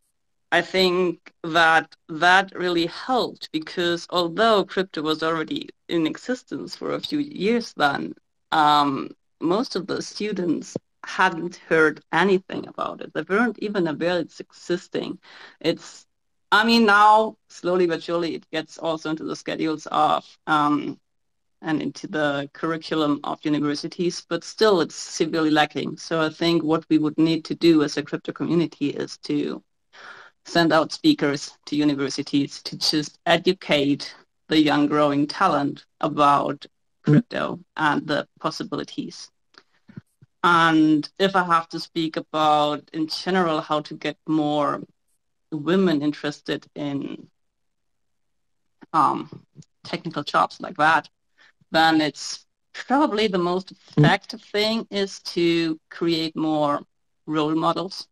I think that that really helped because although crypto was already in existence for a few years then, most of the students hadn't heard anything about it. They weren't even aware it's existing. I mean, now, slowly but surely, it gets also into the schedules of and into the curriculum of universities, but still it's severely lacking. So I think what we would need to do as a crypto community is to send out speakers to universities to just educate the young growing talent about crypto and the possibilities. And if I have to speak about in general how to get more women interested in technical jobs like that, then it's probably the most effective thing is to create more role models,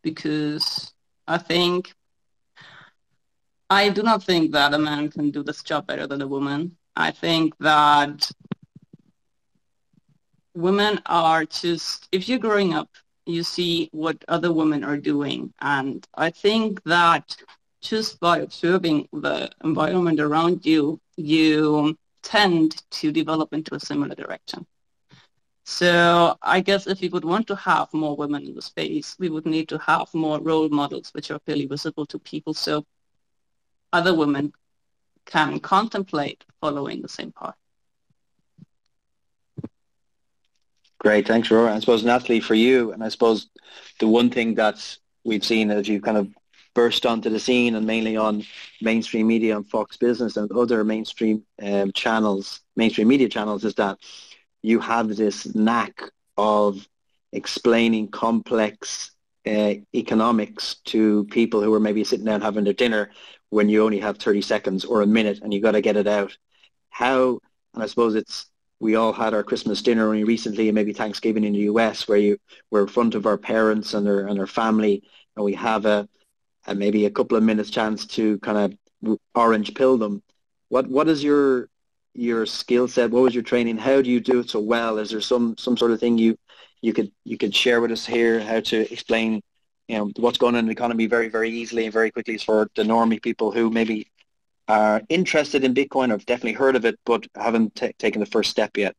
because I do not think that a man can do this job better than a woman. I think that women are just, if you're growing up, you see what other women are doing. And I think that just by observing the environment around you, you tend to develop into a similar direction. So I guess if we would want to have more women in the space, we would need to have more role models which are clearly visible to people so other women can contemplate following the same path. Great, thanks, Aurora. I suppose, Natalie, for you, and I suppose the one thing that we've seen as you kind of burst onto the scene and mainly on mainstream media and Fox Business and other mainstream channels, mainstream media channels, is that you have this knack of explaining complex economics to people who are maybe sitting down having their dinner when you only have 30 seconds or a minute and you got to get it out. And I suppose we all had our Christmas dinner only recently and maybe Thanksgiving in the US where we're in front of our parents and their family and we have a maybe a couple of minutes chance to kind of orange pill them. What is your skill set? What was your training? How do you do it so well? Is there some sort of thing you could share with us here, how to explain what's going on in the economy very, very easily and very quickly for the normie people who maybe are interested in Bitcoin or have definitely heard of it but haven't taken the first step yet?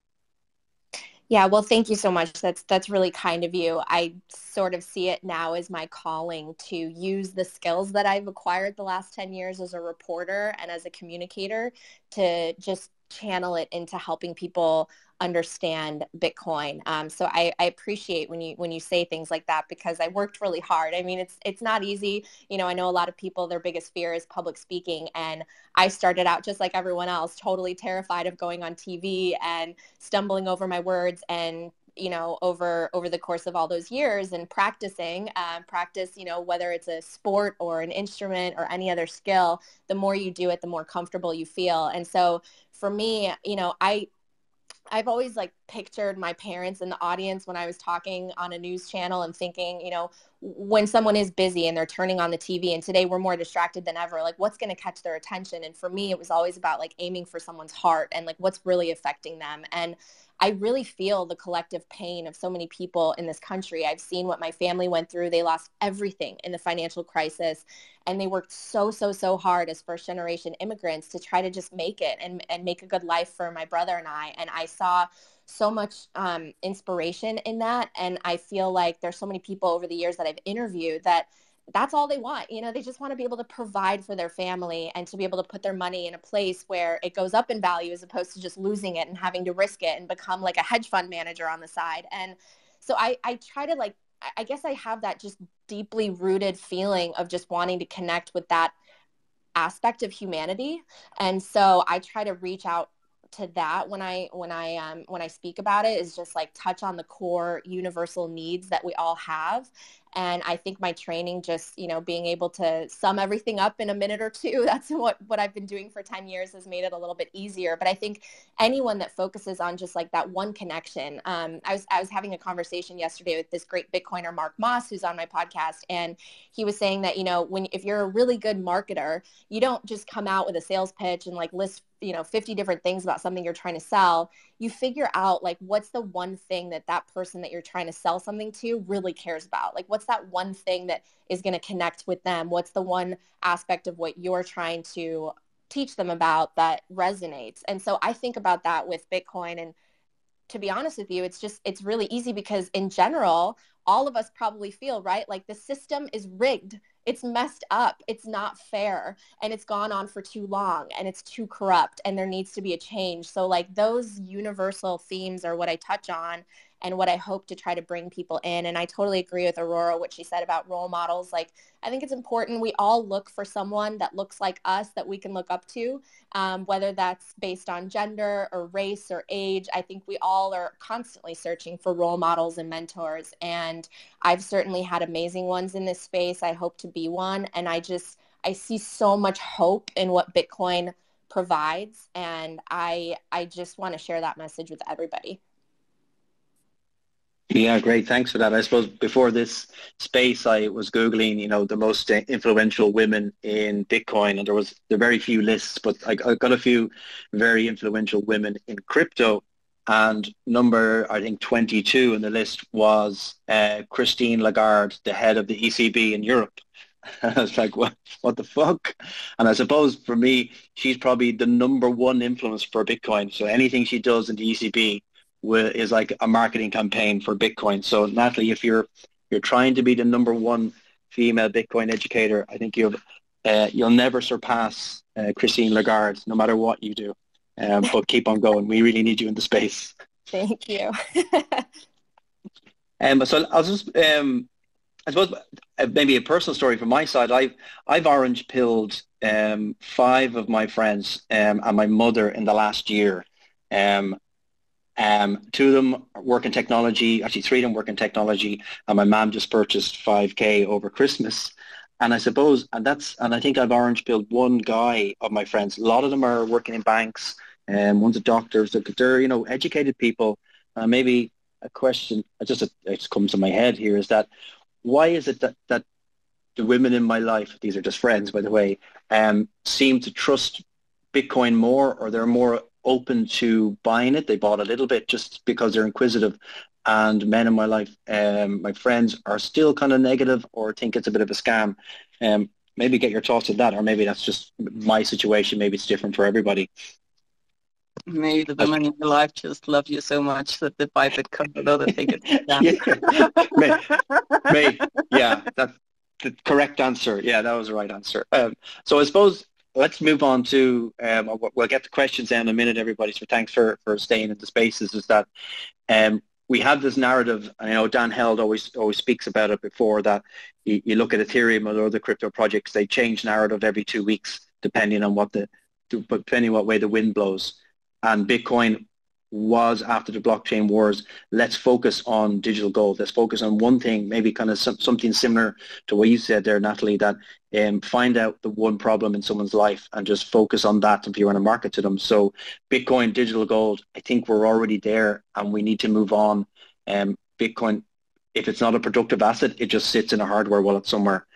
Yeah, well, thank you so much. That's really kind of you. I sort of see it now as my calling to use the skills that I've acquired the last 10 years as a reporter and as a communicator to just channel it into helping people understand Bitcoin. So I appreciate when you say things like that because I worked really hard. I mean, it's not easy. I know a lot of people, their biggest fear is public speaking. And I started out just like everyone else, totally terrified of going on TV and stumbling over my words. And over the course of all those years and practice, whether it's a sport or an instrument or any other skill, the more you do it, the more comfortable you feel. And so for me, I've always pictured my parents in the audience when I was talking on a news channel and thinking, when someone is busy and they're turning on the TV, and today we're more distracted than ever, what's going to catch their attention? And for me, it was always about aiming for someone's heart and what's really affecting them. And I really feel the collective pain of so many people in this country. I've seen what my family went through. They lost everything in the financial crisis, and they worked so hard as first generation immigrants to try to just make it and make a good life for my brother and I. And I saw so much inspiration in that. And I feel like there's so many people over the years that I've interviewed that that's all they want. You know, they just want to be able to provide for their family and to be able to put their money in a place where it goes up in value as opposed to just losing it and having to risk it and become like a hedge fund manager on the side. And so I try to like, I guess I have that just deeply rooted feeling of just wanting to connect with that aspect of humanity. And so I try to reach out to that when I speak about it, is just like touch on the core universal needs that we all have. And I think my training, just, you know, being able to sum everything up in a minute or two, that's what I've been doing for 10 years, has made it a little bit easier. But I think anyone that focuses on just like that one connection, I was having a conversation yesterday with this great Bitcoiner, Mark Moss, who's on my podcast. And he was saying that, you know, if you're a really good marketer, you don't just come out with a sales pitch and like list, you know, 50 different things about something you're trying to sell. You figure out like, what's the one thing that that person that you're trying to sell something to really cares about? Like, what's that one thing that is going to connect with them? What's the one aspect of what you're trying to teach them about that resonates? And so I think about that with Bitcoin. And to be honest with you, it's really easy, because in general, all of us probably feel, right, like the system is rigged. It's messed up. It's not fair. And it's gone on for too long, and it's too corrupt, and there needs to be a change. So like those universal themes are what I touch on and what I hope to try to bring people in. And I totally agree with Ororo, what she said about role models. Like, I think it's important we all look for someone that looks like us that we can look up to, whether that's based on gender or race or age. I think we all are constantly searching for role models and mentors. And I've certainly had amazing ones in this space. I hope to be one. And I see so much hope in what Bitcoin provides. And I just want to share that message with everybody. Yeah, great. Thanks for that. I suppose before this space, I was Googling, you know, the most influential women in Bitcoin, and there are very few lists, but I got a few very influential women in crypto. And number, I think, 22 in the list was Christine Lagarde, the head of the ECB in Europe. I was like, what the fuck? And I suppose for me, she's probably the number one influence for Bitcoin. So anything she does in the ECB is like a marketing campaign for Bitcoin. So Natalie, if you're trying to be the number one female Bitcoin educator, I think you'll never surpass Christine Lagarde, no matter what you do. But keep on going. We really need you in the space. Thank you. So I'll just, I suppose, maybe a personal story from my side. I've orange pilled 5 of my friends and my mother in the last year. 2 of them work in technology, actually 3 of them work in technology, and my mom just purchased 5K over Christmas. And I suppose, and I think I've orange pilled 1 guy of my friends. A lot of them are working in banks, and one's a doctor. So they're, you know, educated people. Maybe a question, it just comes to my head here, is that why is it that the women in my life, these are just friends, by the way, seem to trust Bitcoin more, or they're more open to buying it? They bought a little bit just because they're inquisitive, and men in my life, my friends, are still kind of negative or think it's a bit of a scam. Maybe get your thoughts on that, or maybe that's just my situation. Maybe it's different for everybody. Maybe the women in your life just love you so much that they buy Bitcoin, although they think it's a scam. Yeah, that's the correct answer. Yeah, that was the right answer. So I suppose let's move on to, we'll get the questions down in a minute, everybody, so thanks for staying in the spaces, is that we have this narrative, and I know Dan Held always speaks about it before, that you look at Ethereum or other crypto projects, they change narrative every 2 weeks, depending on what way the wind blows. And Bitcoin was, after the blockchain wars, let's focus on digital gold. Let's focus on one thing, maybe kind of something similar to what you said there, Natalie, that find out the one problem in someone's life and just focus on that if you want to market to them. So Bitcoin, digital gold, I think we're already there and we need to move on. Bitcoin, if it's not a productive asset, it just sits in a hardware wallet somewhere.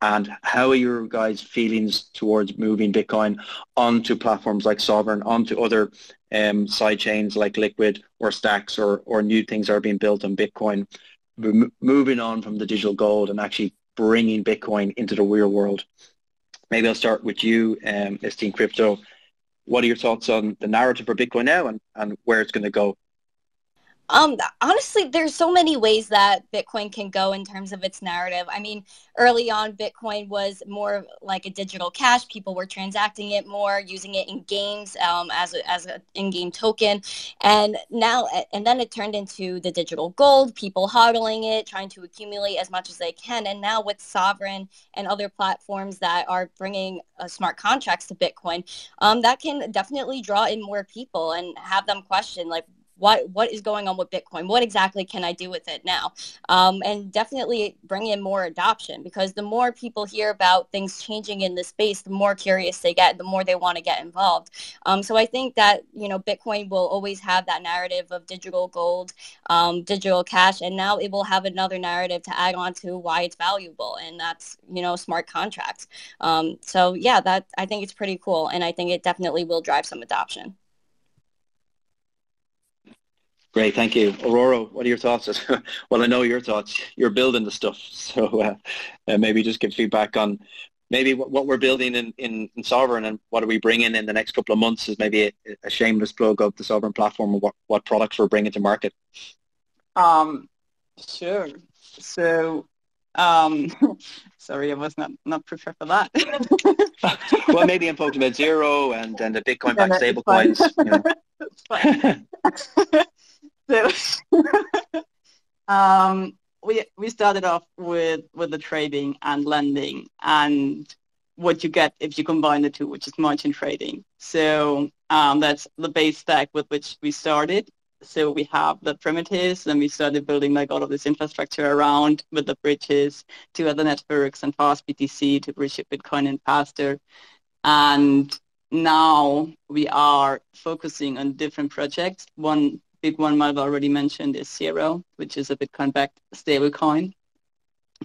And how are your guys' feelings towards moving Bitcoin onto platforms like Sovryn, onto other side chains like Liquid or Stacks, or new things are being built on Bitcoin, moving on from the digital gold and actually bringing Bitcoin into the real world? Maybe I'll start with you, Esteem Crypto. What are your thoughts on the narrative for Bitcoin now and where it's going to go? Honestly, there's so many ways that Bitcoin can go in terms of its narrative. I mean, early on, Bitcoin was more like a digital cash. People were transacting it more, using it in games as an in-game token. And now, and then it turned into the digital gold, people hodling it, trying to accumulate as much as they can. And now with Sovryn and other platforms that are bringing smart contracts to Bitcoin, that can definitely draw in more people and have them question, like, what is going on with Bitcoin? What exactly can I do with it now? And definitely bring in more adoption, because the more people hear about things changing in the space, the more curious they get, the more they want to get involved. So I think that, Bitcoin will always have that narrative of digital gold, digital cash, and now it will have another narrative to add on to why it's valuable, and that's, smart contracts. So yeah, that I think it's pretty cool, and I think it definitely will drive some adoption. Great, thank you. Ororo, what are your thoughts? Well, I know your thoughts. You're building the stuff, so maybe just give feedback on maybe what we're building in Sovryn, and what are we bringing in the next couple of months is maybe a shameless plug of the Sovryn platform, and what products we're bringing to market. Sure. So, sorry, I was not prepared for that. Well, maybe I'm talking about Zero and the Bitcoin-backed stablecoins. So, we started off with the trading and lending, and what you get if you combine the two, which is margin trading. So that's the base stack with which we started. So we have the primitives, and we started building like all of this infrastructure around with the bridges to other networks and fast BTC to bridge your Bitcoin in faster. And now we are focusing on different projects. One big one Malva already mentioned is Zero, which is a Bitcoin-backed stablecoin,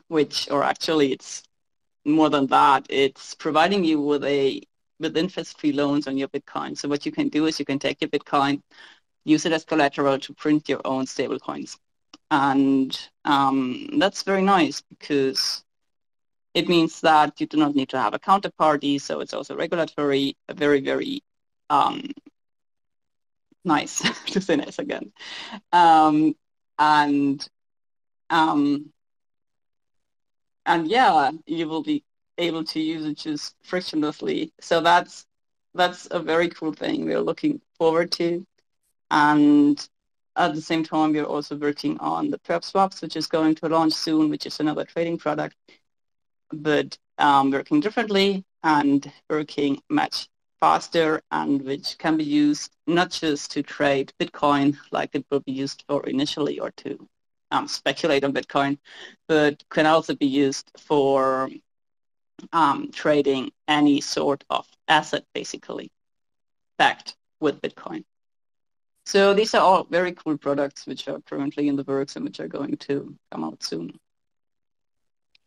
or actually it's more than that. It's providing you with interest-free loans on your Bitcoin. So what you can do is you can take your Bitcoin, use it as collateral to print your own stablecoins. And that's very nice, because it means that you do not need to have a counterparty. So it's also regulatory, very, very nice, to say nice again. And yeah, you will be able to use it just frictionlessly. So that's a very cool thing we're looking forward to. And at the same time, we're also working on the perp swaps, which is going to launch soon, which is another trading product, but working differently and working much faster, and which can be used not just to trade Bitcoin like it will be used for initially, or to speculate on Bitcoin, but can also be used for trading any sort of asset, basically, backed with Bitcoin. So these are all very cool products which are currently in the works and which are going to come out soon.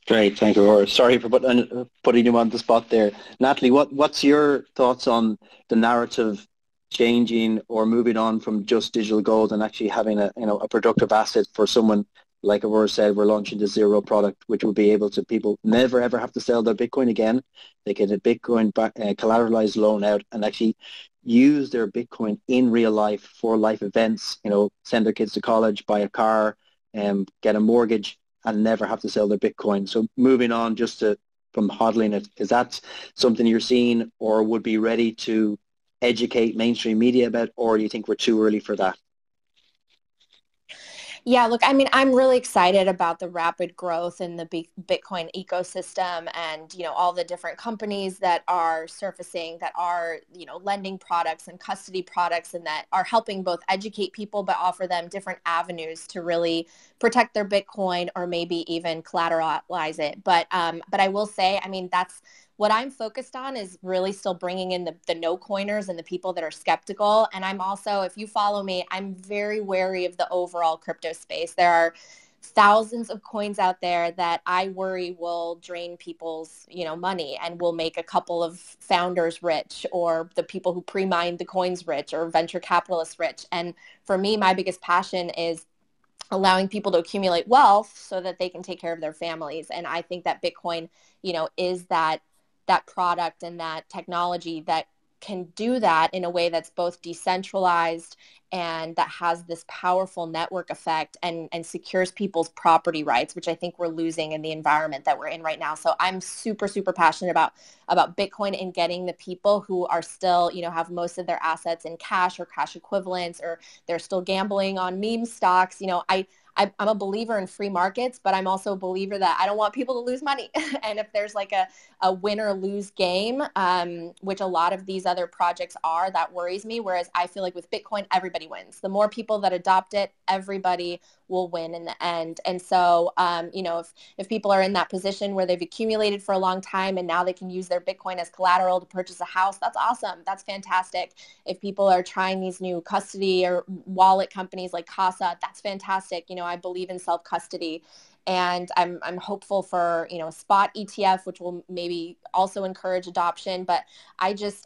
Great, thank you, Aurora. Sorry for putting you on the spot there. Natalie, what's your thoughts on the narrative changing or moving on from just digital gold and actually having a productive asset for someone, like Aurora said, we're launching the Zero product, which will be able to people never ever have to sell their Bitcoin again. They get a Bitcoin collateralized loan out and actually use their Bitcoin in real life for life events, send their kids to college, buy a car, get a mortgage, and never have to sell their Bitcoin. So moving on just from hodling it, is that something you're seeing or would be ready to educate mainstream media about, or do you think we're too early for that? Yeah, look, I mean, I'm really excited about the rapid growth in the Bitcoin ecosystem, and, all the different companies that are surfacing, that are, lending products and custody products, and that are helping both educate people but offer them different avenues to really protect their Bitcoin or maybe even collateralize it. But I will say, I mean, that's what I'm focused on, is really still bringing in the no coiners and the people that are skeptical. And I'm also, if you follow me, I'm very wary of the overall crypto space. There are thousands of coins out there that I worry will drain people's, money and will make a couple of founders rich, or the people who pre-mined the coins rich, or venture capitalists rich. And for me, my biggest passion is allowing people to accumulate wealth so that they can take care of their families. And I think that Bitcoin, is that product and that technology that can do that in a way that's both decentralized and that has this powerful network effect and secures people's property rights, which I think we're losing in the environment that we're in right now. So I'm super, super passionate about Bitcoin and getting the people who are still, have most of their assets in cash or cash equivalents, or they're still gambling on meme stocks. I'm a believer in free markets, but I'm also a believer that I don't want people to lose money. And if there's like a win or lose game, which a lot of these other projects are, that worries me. Whereas I feel like with Bitcoin, everybody wins. The more people that adopt it, everybody will win in the end. And so, if people are in that position where they've accumulated for a long time and now they can use their Bitcoin as collateral to purchase a house, that's awesome. That's fantastic. If people are trying these new custody or wallet companies like Casa, that's fantastic. I believe in self-custody. And I'm hopeful for, a spot ETF, which will maybe also encourage adoption. But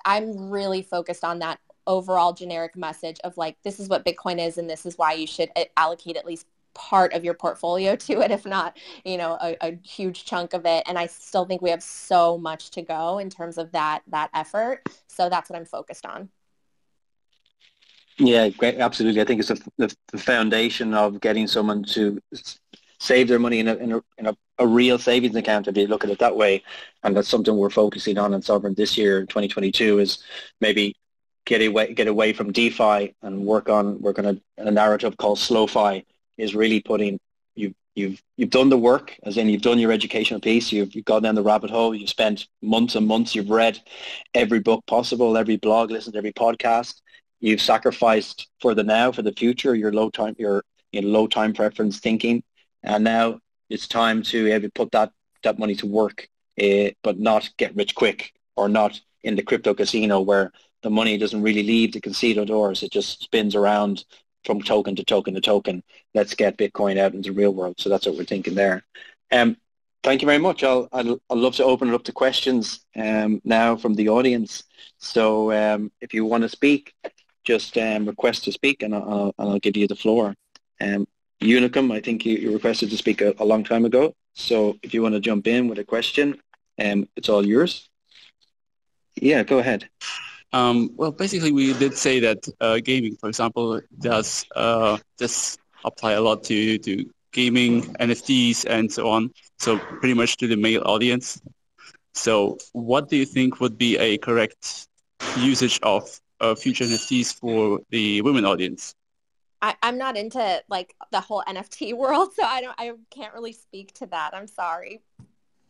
I'm really focused on that overall generic message of like, this is what Bitcoin is, and this is why you should allocate at least part of your portfolio to it, if not, a huge chunk of it. And I still think we have so much to go in terms of that effort. So that's what I'm focused on. Yeah, great. Absolutely. I think it's the foundation of getting someone to save their money in a real savings account, if you look at it that way. And that's something we're focusing on in Sovryn this year, 2022, is maybe get away from DeFi and work on a narrative called SlowFi, is really putting you've done the work, as in you've done your educational piece, you've gone down the rabbit hole, you've spent months and months, you've read every book possible, every blog, listened to every podcast. You've sacrificed for the future, your low time preference thinking, and now it's time to put that money to work, but not get rich quick, or not in the crypto casino where the money doesn't really leave the casino doors. It just spins around from token to token to token. Let's get Bitcoin out into the real world. So that's what we're thinking there. Thank you very much. I'd love to open it up to questions now from the audience. So if you want to speak, just request to speak, and I'll give you the floor. Unicum, I think you requested to speak a long time ago. So if you want to jump in with a question, it's all yours. Yeah, go ahead. Well, basically, we did say that gaming, for example, does this apply a lot to gaming, NFTs, and so on. So pretty much to the male audience. So what do you think would be a correct usage of future NFTs for the women audience? I'm not into like the whole NFT world, so I can't really speak to that. I'm sorry.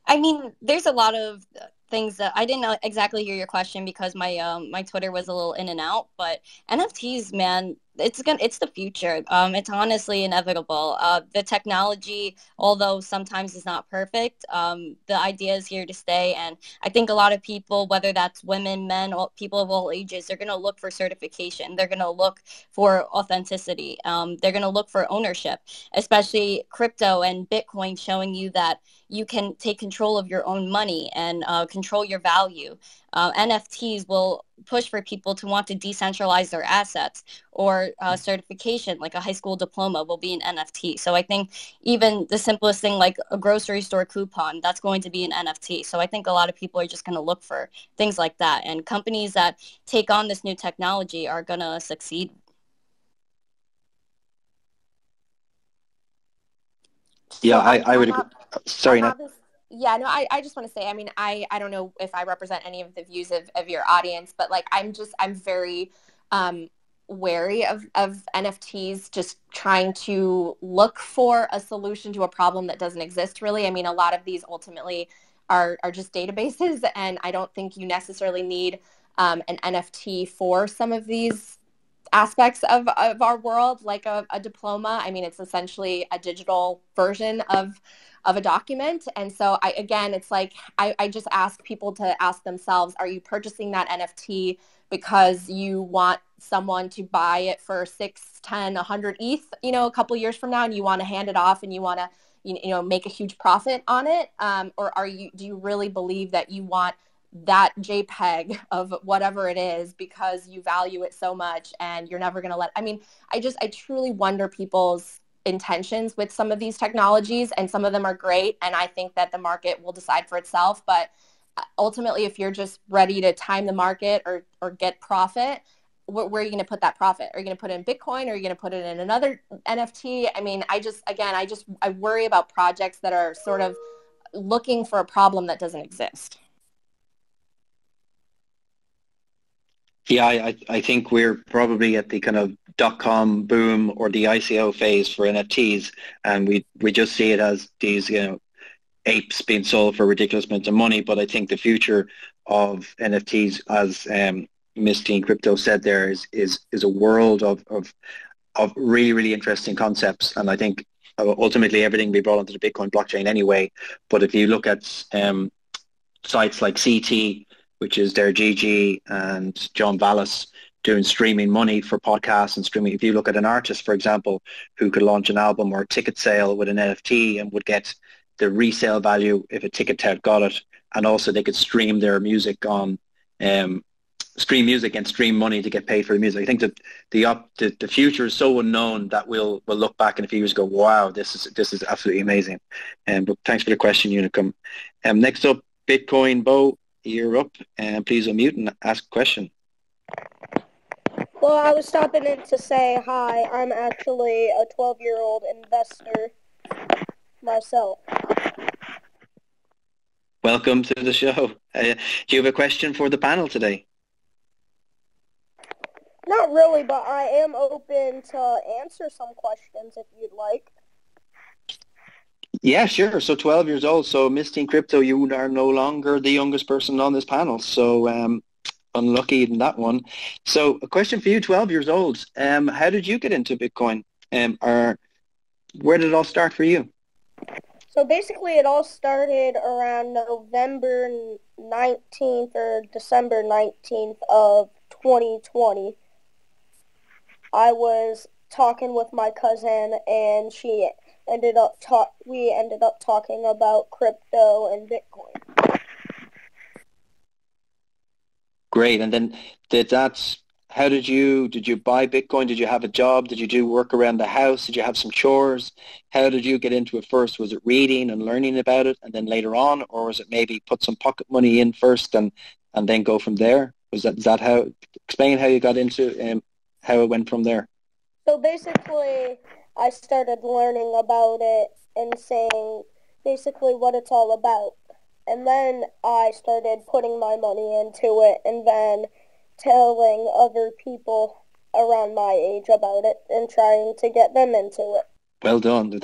I mean, there's a lot of things that I didn't exactly hear your question because my Twitter was a little in and out. But NFTs, man, it's the future. It's honestly inevitable. The technology, although sometimes is not perfect, the idea is here to stay. And I think a lot of people, whether that's women, men, or people of all ages, they're going to look for certification. They're going to look for authenticity. They're going to look for ownership, especially crypto and Bitcoin showing you that you can take control of your own money and control your value. NFTs will push for people to want to decentralize their assets, or certification like a high school diploma will be an NFT. So I think even the simplest thing like a grocery store coupon, that's going to be an NFT. So I think a lot of people are just going to look for things like that. And companies that take on this new technology are going to succeed. Yeah, I would agree. Sorry, Nat. Yeah, no, I just want to say, I mean, I don't know if I represent any of the views of your audience, but like, I'm very wary of NFTs, just trying to look for a solution to a problem that doesn't exist really. I mean, a lot of these ultimately are just databases, and I don't think you necessarily need an NFT for some of these aspects of our world, like a diploma. I mean, it's essentially a digital version of a document. And so it's like, I just ask people to ask themselves, are you purchasing that NFT because you want someone to buy it for 6, 10, 100 ETH, a couple years from now, and you want to hand it off and you want to, make a huge profit on it? Or do you really believe that you want that JPEG of whatever it is because you value it so much and you're never going to I truly wonder people's intentions with some of these technologies, and some of them are great, and I think that the market will decide for itself. But ultimately, if you're just ready to time the market or get profit, where are you going to put that profit? Are you going to put it in Bitcoin, or are you going to put it in another NFT? I mean, I worry about projects that are sort of looking for a problem that doesn't exist. Yeah, I think we're probably at the kind of dot-com boom or the ICO phase for NFTs, and we just see it as these, apes being sold for ridiculous amounts of money. But I think the future of NFTs, as Miss Teen Crypto said there, is a world of really, really interesting concepts. And I think ultimately everything will be brought onto the Bitcoin blockchain anyway. But if you look at sites like CT, which is their Gigi and John Vallis doing streaming money for podcasts and streaming. If you look at an artist, for example, who could launch an album or a ticket sale with an NFT and would get the resale value if a ticket tout got it, and also they could stream their music on stream music and stream money to get paid for the music. I think that the future is so unknown that we'll look back in a few years and go, wow, this is absolutely amazing. But thanks for the question, Unicum. Next up, Bitcoin Bo, you're up, and please unmute and ask a question. Well, I was stopping in to say hi. I'm actually a 12-year-old investor myself. Welcome to the show. Do you have a question for the panel today? Not really, but I am open to answer some questions if you'd like. Yeah, sure. So 12 years old. So Miss Teen Crypto, you are no longer the youngest person on this panel. So unlucky in that one. So a question for you, 12 years old. How did you get into Bitcoin? Or where did it all start for you? So basically it all started around November 19th or December 19th of 2020. I was talking with my cousin, and we ended up talking about crypto and Bitcoin. Great. And then how did you buy Bitcoin? Did you have a job? Did you do work around the house? Did you have some chores? How did you get into it first? Was it reading and learning about it and then later on, or was it maybe put some pocket money in first and then go from there? Is that how? Explain how you got into how it went from there. So basically, I started learning about it and saying basically what it's all about. And then I started putting my money into it and then telling other people around my age about it and trying to get them into it. Well done.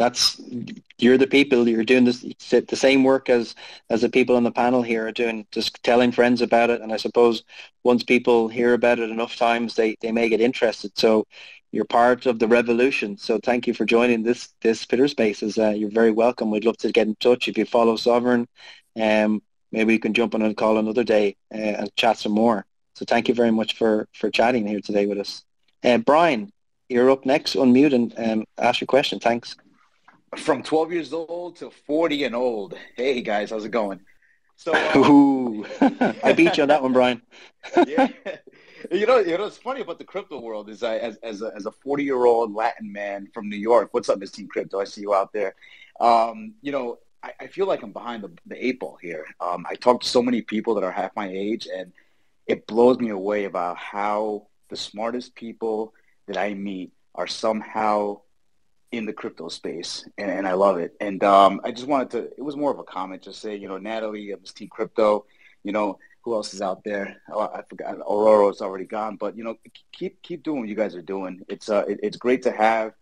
You're the people. You're doing the same work as the people on the panel here are doing, just telling friends about it. And I suppose once people hear about it enough times, they may get interested. So you're part of the revolution. So thank you for joining this Twitter Spaces. You're very welcome. We'd love to get in touch. If you follow Sovryn, maybe we can jump on a call another day and chat some more. So thank you very much for chatting here today with us. Brian, you're up next. Unmute and ask your question. Thanks. From 12 years old to 40 and old. Hey, guys, how's it going? So, I beat you on that one, Brian. Yeah. What's funny about the crypto world is as a 40-year-old Latin man from New York. What's up, Miss Teen Crypto? I see you out there. I feel like I'm behind the eight ball here. I talk to so many people that are half my age, and it blows me away about how the smartest people that I meet are somehow in the crypto space, and I love it. And I just wanted to, it was more of a comment, just say, Natalie, Miss Teen Crypto, who else is out there? Oh, I forgot. Ororo is already gone, but keep doing what you guys are doing. It's great to have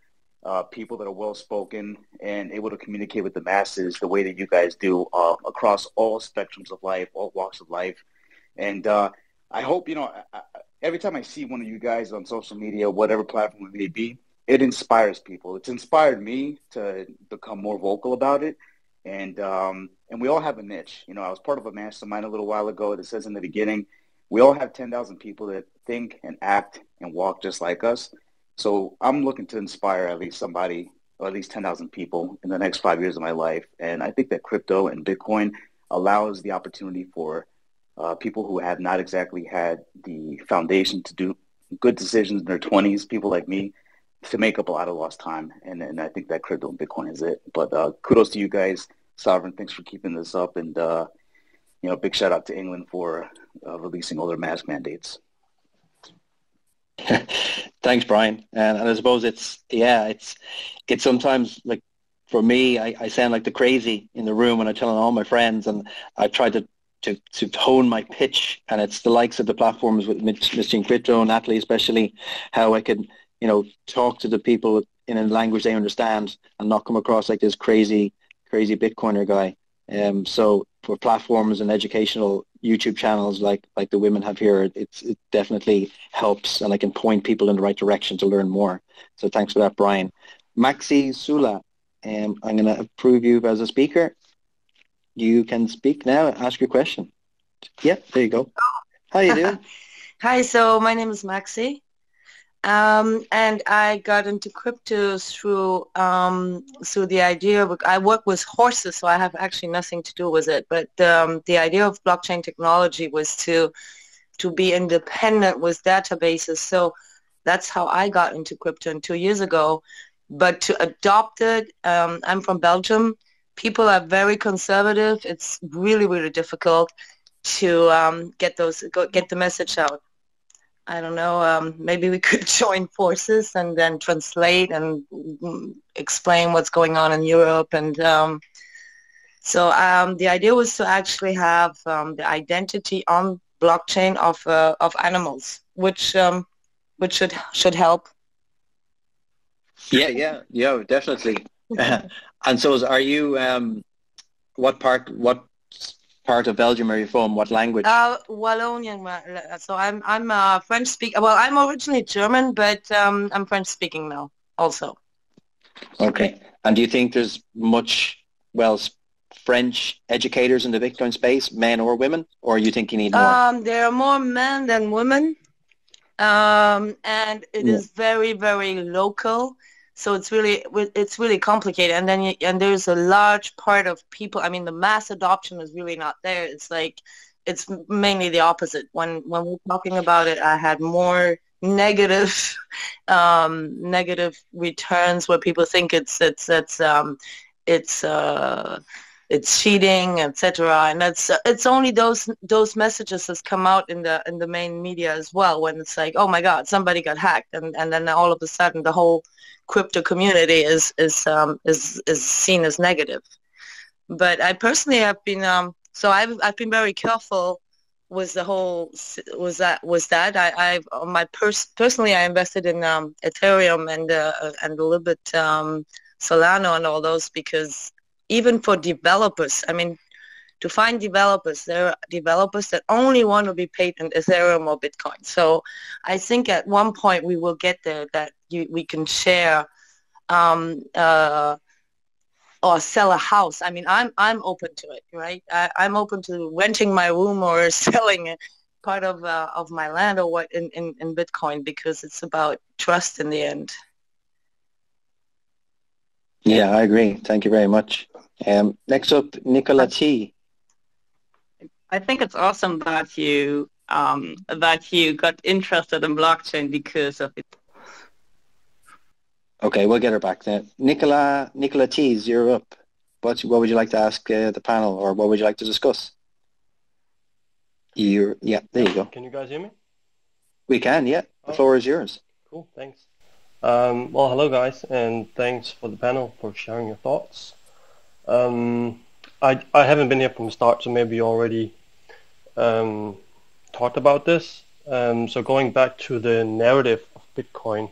people that are well spoken and able to communicate with the masses the way that you guys do across all spectrums of life, all walks of life. And I hope every time I see one of you guys on social media, whatever platform it may be, it inspires people. It's inspired me to become more vocal about it. And we all have a niche. I was part of a mastermind a little while ago that says in the beginning, we all have 10,000 people that think and act and walk just like us. So I'm looking to inspire at least somebody, or at least 10,000 people in the next 5 years of my life. And I think that crypto and Bitcoin allows the opportunity for people who have not exactly had the foundation to do good decisions in their 20s, people like me, to make up a lot of lost time. And I think that crypto and Bitcoin is it. But kudos to you guys. Sovryn, thanks for keeping this up. And big shout out to England for releasing all their mask mandates. Thanks, Brian. And I suppose it's sometimes like for me, I sound like the crazy in the room when I'm telling all my friends, and I've tried to hone my pitch, and it's the likes of the platforms with Mr. Crypto and Natalie especially, how I can, talk to the people in a language they understand and not come across like this crazy Bitcoiner guy. So for platforms and educational YouTube channels like the women have here, it definitely helps, and I can point people in the right direction to learn more. So thanks for that, Brian. Maxi Sula, I'm going to approve you as a speaker. You can speak now. Ask your question. Yeah, there you go. How you doing? Hi, so my name is Maxi. And I got into crypto through the idea of, I work with horses, so I have actually nothing to do with it. But the idea of blockchain technology was to be independent with databases. So that's how I got into crypto 2 years ago. But to adopt it, I'm from Belgium. People are very conservative. It's really, really difficult to get the message out. I don't know, maybe we could join forces and then translate and explain what's going on in Europe. And so the idea was to actually have the identity on blockchain of animals, which should help. Yeah, definitely. And so are you, what part of Belgium are you from? What language? Wallonian. So I'm French speaking. Well, I'm originally German, but I'm French speaking now also. Okay. And do you think there's much, French educators in the Bitcoin space, men or women, or you think you need more? There are more men than women, and it is very, very local. So it's really complicated, and then there's a large part of people. I mean, the mass adoption is really not there. It's mainly the opposite. When we're talking about it, I had more negative returns where people think it's cheating, etc. And it's only those messages that come out in the main media as well, when it's like, oh my God, somebody got hacked, and then all of a sudden the whole crypto community is seen as negative. But I personally have been I've been very careful with the whole personally I invested in Ethereum and a little bit Solana and all those, because even for developers, I mean, to find developers, there are developers that only want to be paid in Ethereum or Bitcoin. So I think at one point we will get there that we can share or sell a house. I mean, I'm open to it, right? I'm open to renting my room or selling part of my land or what in Bitcoin, because it's about trust in the end. Yeah, I agree. Thank you very much. Next up, Nicola T. I think it's awesome that you got interested in blockchain because of it. Okay, we'll get her back then. Nicola T, you're up. What would you like to ask the panel, or what would you like to discuss? There you go. Can you guys hear me? We can, yeah. The floor is yours. Cool, thanks. Well, hello guys, and thanks for the panel for sharing your thoughts. I haven't been here from the start, so maybe you already talked about this. So going back to the narrative of Bitcoin,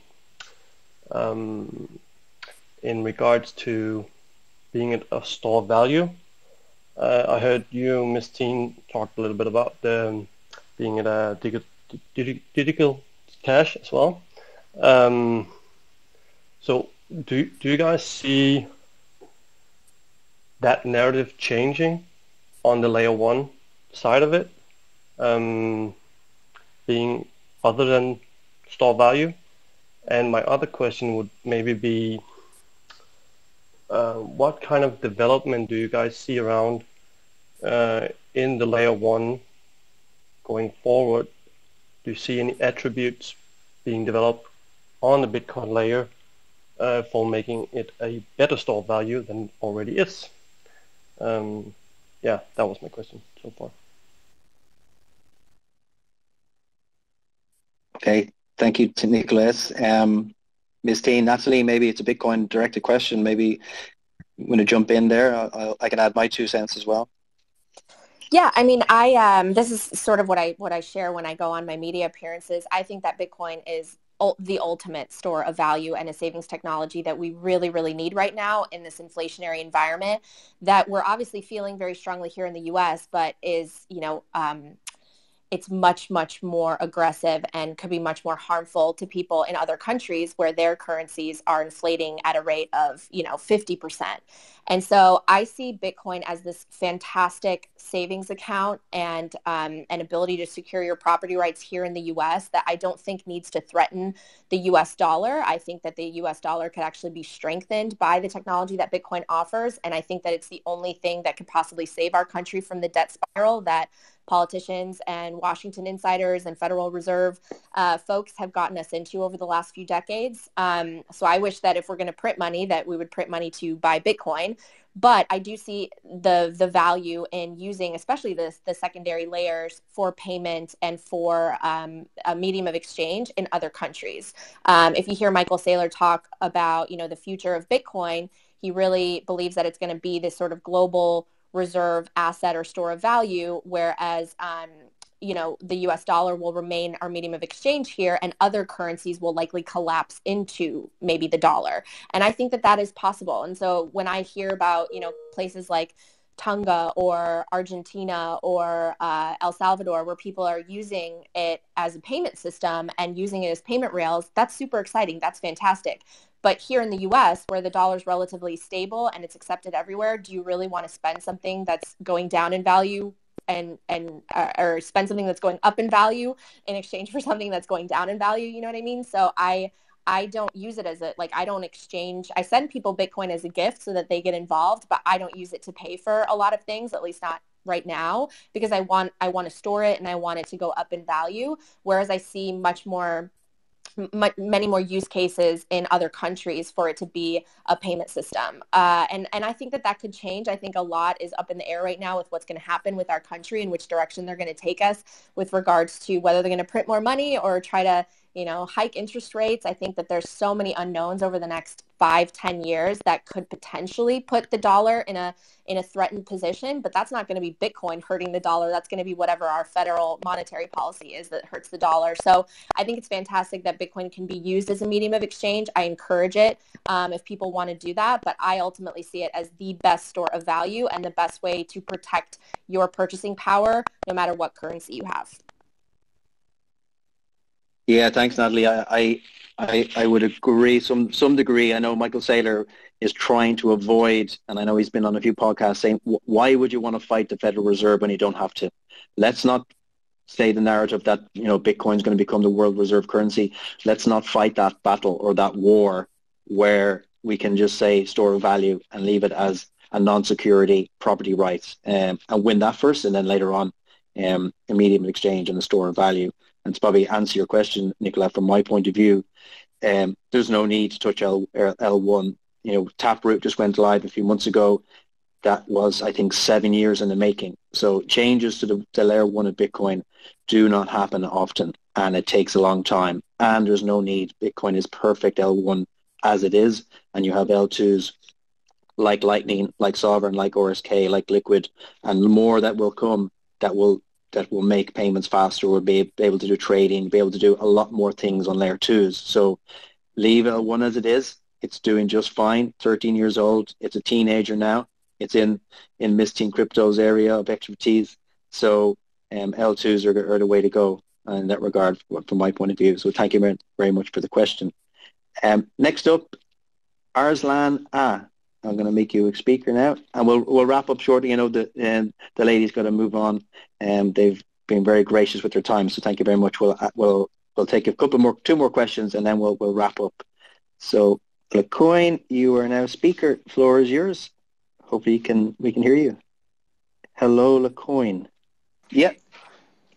in regards to being a store of value, I heard you, Ms. Teen, talked a little bit about being at a digital cash as well. So do you guys see that narrative changing on the layer one side of it, being other than store value? And my other question would maybe be, what kind of development do you guys see around in the layer one going forward? Do you see any attributes being developed on the Bitcoin layer for making it a better store value than it already is? Yeah, that was my question so far. Okay, thank you to Nicholas. Ms. Teen, Natalie, maybe it's a Bitcoin directed question. Maybe you want to jump in there? I can add my 2 cents as well. Yeah, I mean, this is sort of what I share when I go on my media appearances. I think that Bitcoin is the ultimate store of value and a savings technology that we really, really need right now in this inflationary environment that we're obviously feeling very strongly here in the U.S., but is, it's much, much more aggressive and could be much more harmful to people in other countries where their currencies are inflating at a rate of, 50%. And so I see Bitcoin as this fantastic savings account and an ability to secure your property rights here in the U.S. that I don't think needs to threaten the U.S. dollar. I think that the U.S. dollar could actually be strengthened by the technology that Bitcoin offers. And I think that it's the only thing that could possibly save our country from the debt spiral that politicians and Washington insiders and Federal Reserve folks have gotten us into over the last few decades. So I wish that if we're going to print money, that we would print money to buy Bitcoin. But I do see the value in using, especially the secondary layers for payment and for a medium of exchange in other countries. If you hear Michael Saylor talk about, the future of Bitcoin, he really believes that it's going to be this sort of global reserve asset or store of value, whereas the US dollar will remain our medium of exchange here and other currencies will likely collapse into maybe the dollar. And I think that that is possible. And so when I hear about, places like Tonga or Argentina or El Salvador, where people are using it as a payment system and using it as payment rails, that's super exciting. That's fantastic. But here in the U.S., where the dollar is relatively stable and it's accepted everywhere, do you really want to spend something that's going down in value or spend something that's going up in value in exchange for something that's going down in value? You know what I mean? So I don't use it as I don't exchange. I send people Bitcoin as a gift so that they get involved, but I don't use it to pay for a lot of things, at least not right now, because I want to store it and I want it to go up in value. Whereas I see many more use cases in other countries for it to be a payment system. And I think that could change. I think a lot is up in the air right now with what's going to happen with our country and which direction they're going to take us with regards to whether they're going to print more money or try to, hike interest rates. I think that there's so many unknowns over the next 5-10 years that could potentially put the dollar in a threatened position, but that's not going to be Bitcoin hurting the dollar. That's going to be whatever our federal monetary policy is that hurts the dollar. So I think it's fantastic that Bitcoin can be used as a medium of exchange. I encourage it if people want to do that, but I ultimately see it as the best store of value and the best way to protect your purchasing power no matter what currency you have. Yeah, thanks, Natalie. I would agree some degree. I know Michael Saylor is trying to avoid, and I know he's been on a few podcasts saying, why would you want to fight the Federal Reserve when you don't have to? Let's not say the narrative that, Bitcoin is going to become the world reserve currency. Let's not fight that battle or that war where we can just say store of value and leave it as a non-security property rights and win that first, and then later on a medium of exchange and a store of value. And to probably answer your question, Nicola, from my point of view, there's no need to touch L1. Taproot just went live a few months ago. That was, I think, 7 years in the making. So changes to the layer 1 of Bitcoin do not happen often, and it takes a long time. And there's no need. Bitcoin is perfect L1 as it is, and you have L2s like Lightning, like Sovryn, like RSK, like Liquid, and more that will come that will make payments faster, will be able to do trading, be able to do a lot more things on layer 2s. So leave L1 as it is. It's doing just fine. 13 years old. It's a teenager now. It's in Miss Teen Crypto's area of expertise. So L2s are the way to go in that regard from my point of view. So thank you very, very much for the question. Next up, Arslan I'm going to make you a speaker now, and we'll wrap up shortly. I know that the ladies got to move on, and they've been very gracious with their time. So thank you very much. We'll take two more questions, and then we'll wrap up. So LaCoin, you are now speaker. Floor is yours. Hopefully we can hear you. Hello, LaCoin. Yeah.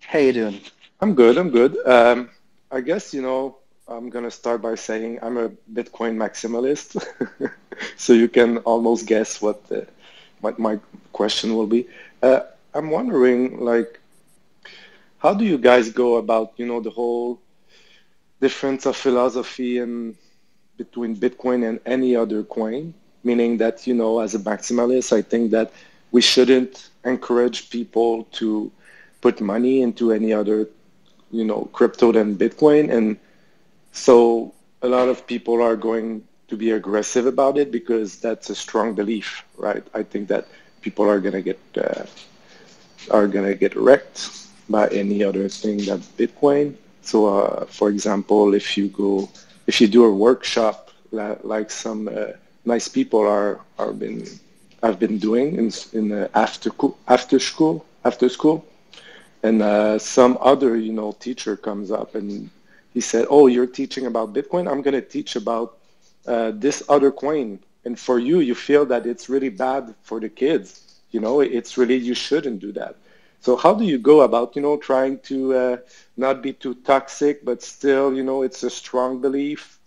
How you doing? I'm good. I guess I'm gonna start by saying I'm a Bitcoin maximalist, so you can almost guess what my question will be. I'm wondering, how do you guys go about, the whole difference of philosophy in between Bitcoin and any other coin, meaning that, as a maximalist, I think that we shouldn't encourage people to put money into any other, crypto than Bitcoin. And so a lot of people are going to be aggressive about it because that's a strong belief, right? I think that people are going to get wrecked by any other thing than Bitcoin. So, for example, if you do a workshop like some nice people have been doing in after school, and some other teacher comes up and he said, "Oh, you're teaching about Bitcoin. I'm going to teach about this other coin. And for you, you feel that it's really bad for the kids. It's really you shouldn't do that." So how do you go about, trying to not be too toxic, but still, it's a strong belief?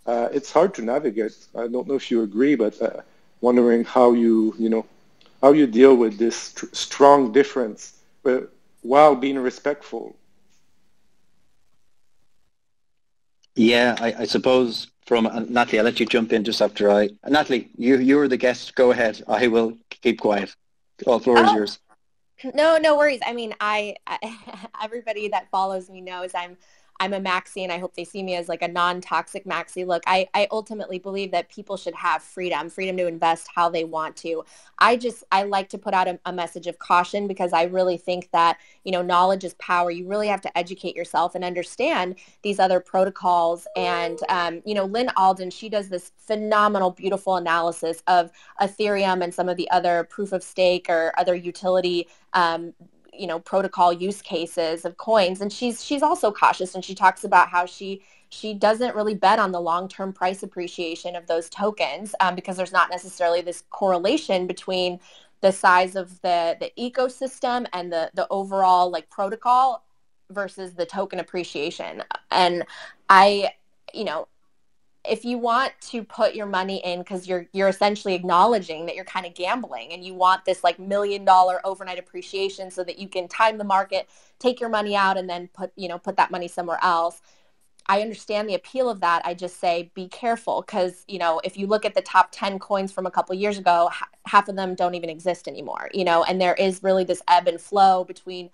It's hard to navigate. I don't know if you agree, but wondering how how you deal with this strong difference, but while being respectful. Yeah, I suppose from Natalie, I'll let you jump in just after Natalie, you were the guest. Go ahead. I will keep quiet. All floor is yours. No worries. I mean, I everybody that follows me knows I'm a maxi, and I hope they see me as like a non-toxic maxi. Look, I ultimately believe that people should have freedom to invest how they want to. I like to put out a message of caution because I really think that, knowledge is power. You really have to educate yourself and understand these other protocols. And, Lynn Alden, she does this phenomenal, beautiful analysis of Ethereum and some of the other proof of stake or other utility protocol use cases of coins. And she's also cautious, and she talks about how she doesn't really bet on the long-term price appreciation of those tokens because there's not necessarily this correlation between the size of the ecosystem and the overall protocol versus the token appreciation. And if you want to put your money in because you're essentially acknowledging that you're kind of gambling and you want this $1 million overnight appreciation so that you can time the market, take your money out, and then put that money somewhere else. I understand the appeal of that. I just say be careful because, if you look at the top 10 coins from a couple of years ago, half of them don't even exist anymore, and there is really this ebb and flow between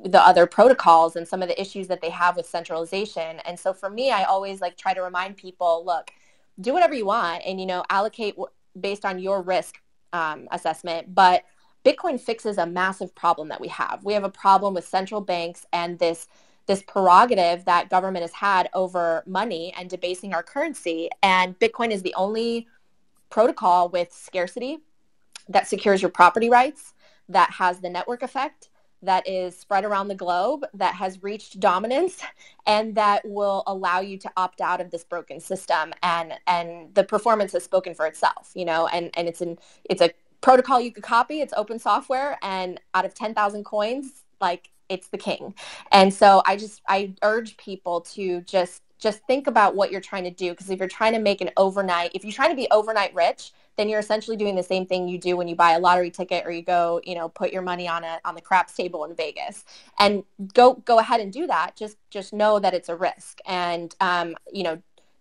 the other protocols and some of the issues that they have with centralization. And so for me, I always try to remind people, look, do whatever you want and, allocate based on your risk assessment. But Bitcoin fixes a massive problem that we have. We have a problem with central banks and this prerogative that government has had over money and debasing our currency. And Bitcoin is the only protocol with scarcity that secures your property rights, that has the network effect, that is spread around the globe, that has reached dominance, and that will allow you to opt out of this broken system. And the performance has spoken for itself, and it's a protocol you could copy. It's open software, and out of 10,000 coins, it's the king. And so I urge people to just think about what you're trying to do, because if you're trying to make if you're trying to be overnight rich, then you're essentially doing the same thing you do when you buy a lottery ticket or you go, put your money on the craps table in Vegas. And go ahead and do that. Just know that it's a risk. And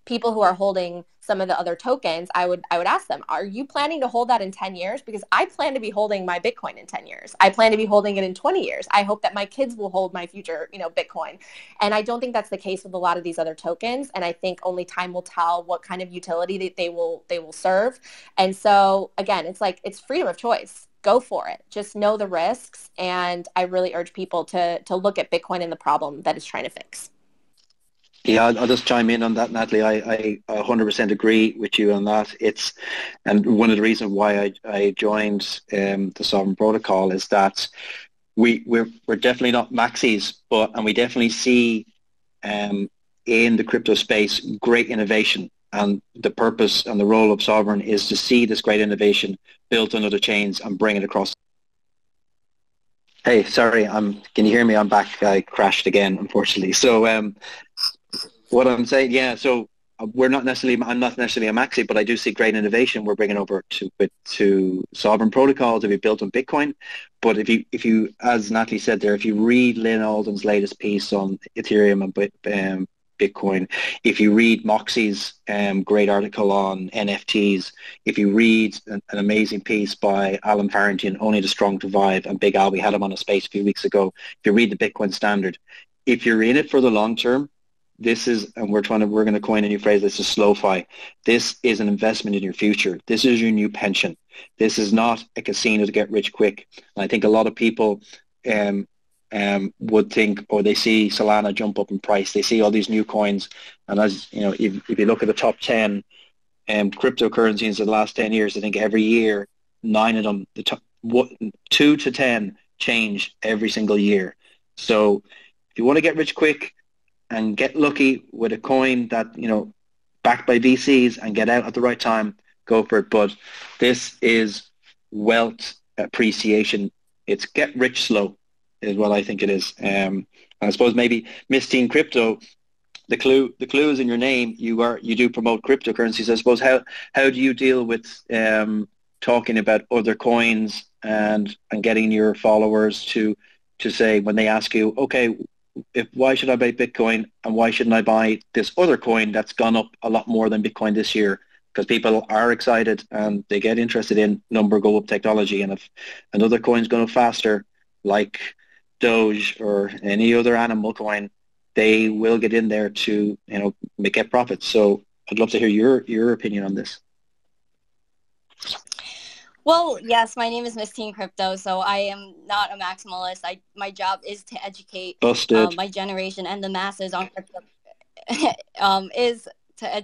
people who are holding some of the other tokens, I would ask them, are you planning to hold that in 10 years? Because I plan to be holding my Bitcoin in 10 years. I plan to be holding it in 20 years. I hope that my kids will hold my future, Bitcoin. And I don't think that's the case with a lot of these other tokens. And I think only time will tell what kind of utility that they will serve. And so again, it's freedom of choice. Go for it. Just know the risks. And I really urge people to look at Bitcoin and the problem that it's trying to fix. Yeah, I'll just chime in on that, Natalie. I 100% agree with you on that. And one of the reasons why I joined the Sovryn protocol is that we're definitely not maxis, and we definitely see in the crypto space great innovation. And the purpose and the role of Sovryn is to see this great innovation built on other chains and bring it across. Hey, sorry, can you hear me? I'm back. I crashed again, unfortunately. So what I'm saying, yeah, so I'm not necessarily a maxi, but I do see great innovation we're bringing over to Sovryn protocol to be built on Bitcoin. But if you, as Natalie said there, if you read Lynn Alden's latest piece on Ethereum and Bitcoin. If you read Moxie's great article on NFTs, if you read an amazing piece by Alan Farrington, Only the Strong Survive, and Big Al, we had him on a space a few weeks ago. If you read the Bitcoin Standard, if you're in it for the long term, this is, and we're going to coin a new phrase, this is SLOFI. This is an investment in your future. This is your new pension. This is not a casino to get rich quick. And I think a lot of people would think, or they see Solana jump up in price. They see all these new coins. And as you know, if you look at the top 10 cryptocurrencies in the last 10 years, I think every year, 9 of them, 2 to 10 change every single year. So if you want to get rich quick, and get lucky with a coin that, you know, backed by VCs and get out at the right time, go for it. But this is wealth appreciation. It's get rich slow is what I think it is. And I suppose maybe Miss Teen Crypto, the clue is in your name. You do promote cryptocurrencies. I suppose how do you deal with talking about other coins and getting your followers to say when they ask you, okay, why should I buy Bitcoin and why shouldn't I buy this other coin that's gone up a lot more than Bitcoin this year? Because people are excited and they get interested in number go up technology. And if another coin's going up faster, like Doge or any other animal coin, they will get in there to, you know, get profits. So I'd love to hear your opinion on this. Well, yes, my name is Miss Teen Crypto, so I am not a maximalist. My job is to educate my generation and the masses on crypto.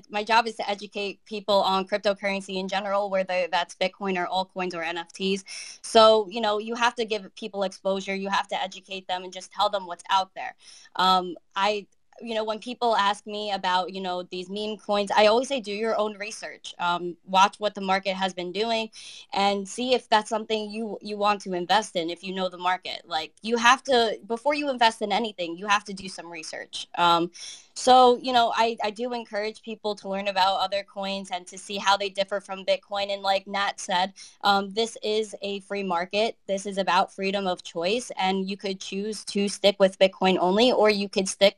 My job is to educate people on cryptocurrency in general, whether that's Bitcoin or altcoins or NFTs. So, you know, you have to give people exposure. You have to educate them and just tell them what's out there. You know, when people ask me about, you know, these meme coins, I always say, do your own research. Watch what the market has been doing and see if that's something you want to invest in, if you know the market. Like, you have to, before you invest in anything, you have to do some research. So, you know, I do encourage people to learn about other coins and to see how they differ from Bitcoin. And like Nat said, this is a free market. This is about freedom of choice. And you could choose to stick with Bitcoin only, or you could stick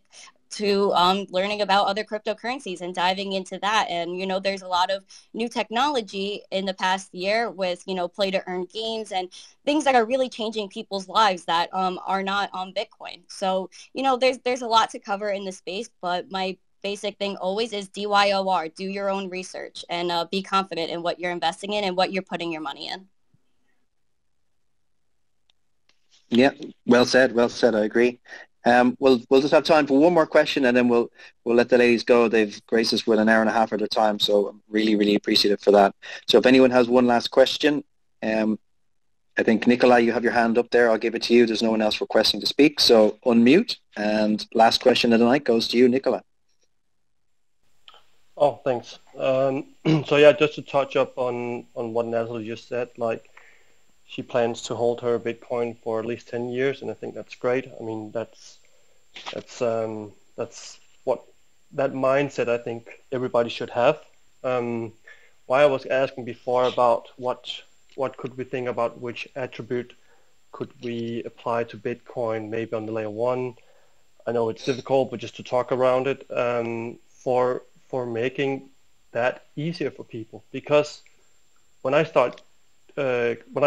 to learning about other cryptocurrencies and diving into that. And, you know, there's a lot of new technology in the past year with, you know, play to earn games and things that are really changing people's lives that are not on Bitcoin. So, you know, there's a lot to cover in the space, but my basic thing always is DYOR, do your own research and be confident in what you're investing in and what you're putting your money in. Yeah, well said. I agree. We'll just have time for one more question and then we'll let the ladies go. They've graced us with an hour and a half of their time, so I'm really, really appreciative for that. So if anyone has one last question, I think, Nicola, you have your hand up there. I'll give it to you. There's no one else requesting to speak, so unmute. And last question of the night goes to you, Nicola. Oh, thanks. So yeah, just to touch up on what Natalie just said, like, she plans to hold her Bitcoin for at least 10 years, and I think that's great. I mean, that's what that mindset I think everybody should have. Why I was asking before about what could we think about which attribute could we apply to Bitcoin, maybe on the layer 1. I know it's difficult, but just to talk around it for making that easier for people. Because when I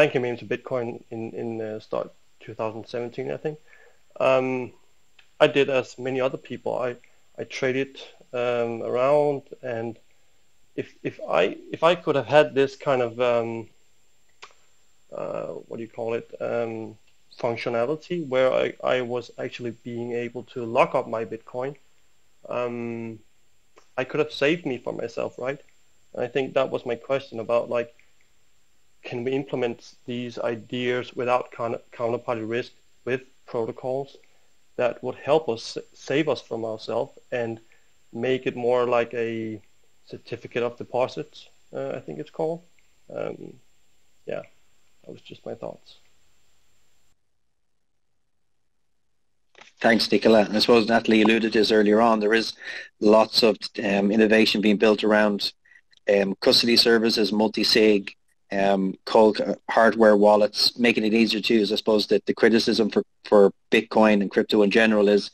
came into Bitcoin in start 2017, I think, I did as many other people. I traded around, and if I could have had this kind of what do you call it, functionality where I was actually being able to lock up my Bitcoin, I could have saved me from myself, right? And I think that was my question about, like, can we implement these ideas without counterparty risk with protocols that would help us save us from ourselves and make it more like a certificate of deposit, I think it's called. Yeah, that was just my thoughts. Thanks, Nicola. And I suppose Natalie alluded to this earlier on. There is lots of innovation being built around custody services, multi-sig, cold hardware wallets, making it easier to use. I suppose that the criticism for Bitcoin and crypto in general is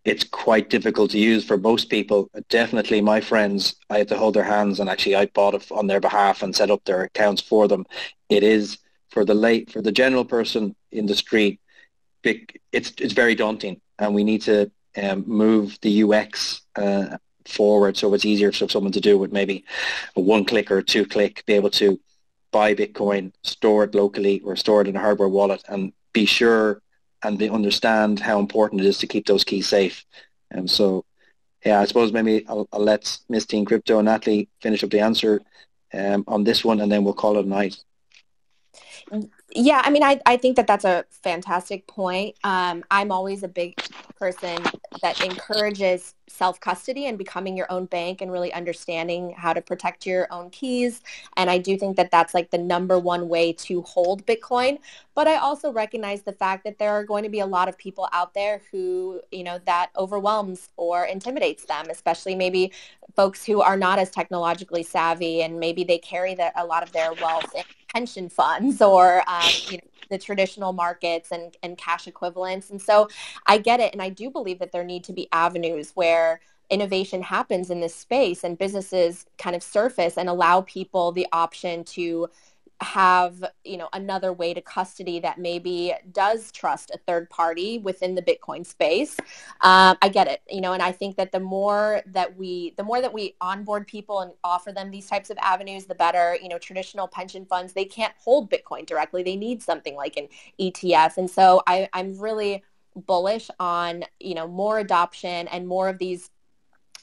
it's quite difficult to use for most people. Definitely my friends, I had to hold their hands, and actually I bought it on their behalf and set up their accounts for them. It is for the general person in the street, it's very daunting, and we need to move the UX forward so it's easier for someone to do with maybe a one click or a two click, be able to buy Bitcoin, store it locally or store it in a hardware wallet, and be sure and they understand how important it is to keep those keys safe. And so, yeah, I suppose maybe I'll let Miss Teen Crypto and Natalie finish up the answer on this one, and then we'll call it a night. Yeah, I mean, I think that that's a fantastic point. I'm always a big person that encourages self-custody and becoming your own bank and really understanding how to protect your own keys. And I do think that that's like the number one way to hold Bitcoin. But I also recognize the fact that there are going to be a lot of people out there who, that overwhelms or intimidates them, especially maybe folks who are not as technologically savvy, and maybe they carry a lot of their wealth in pension funds or the traditional markets and cash equivalents. And so I get it. And I do believe that there need to be avenues where innovation happens in this space and businesses kind of surface and allow people the option to have, another way to custody that maybe does trust a third party within the Bitcoin space. I get it, and I think that the more that we onboard people and offer them these types of avenues, the better. Traditional pension funds, they can't hold Bitcoin directly. They need something like an ETF. And so I'm really bullish on, more adoption and more of these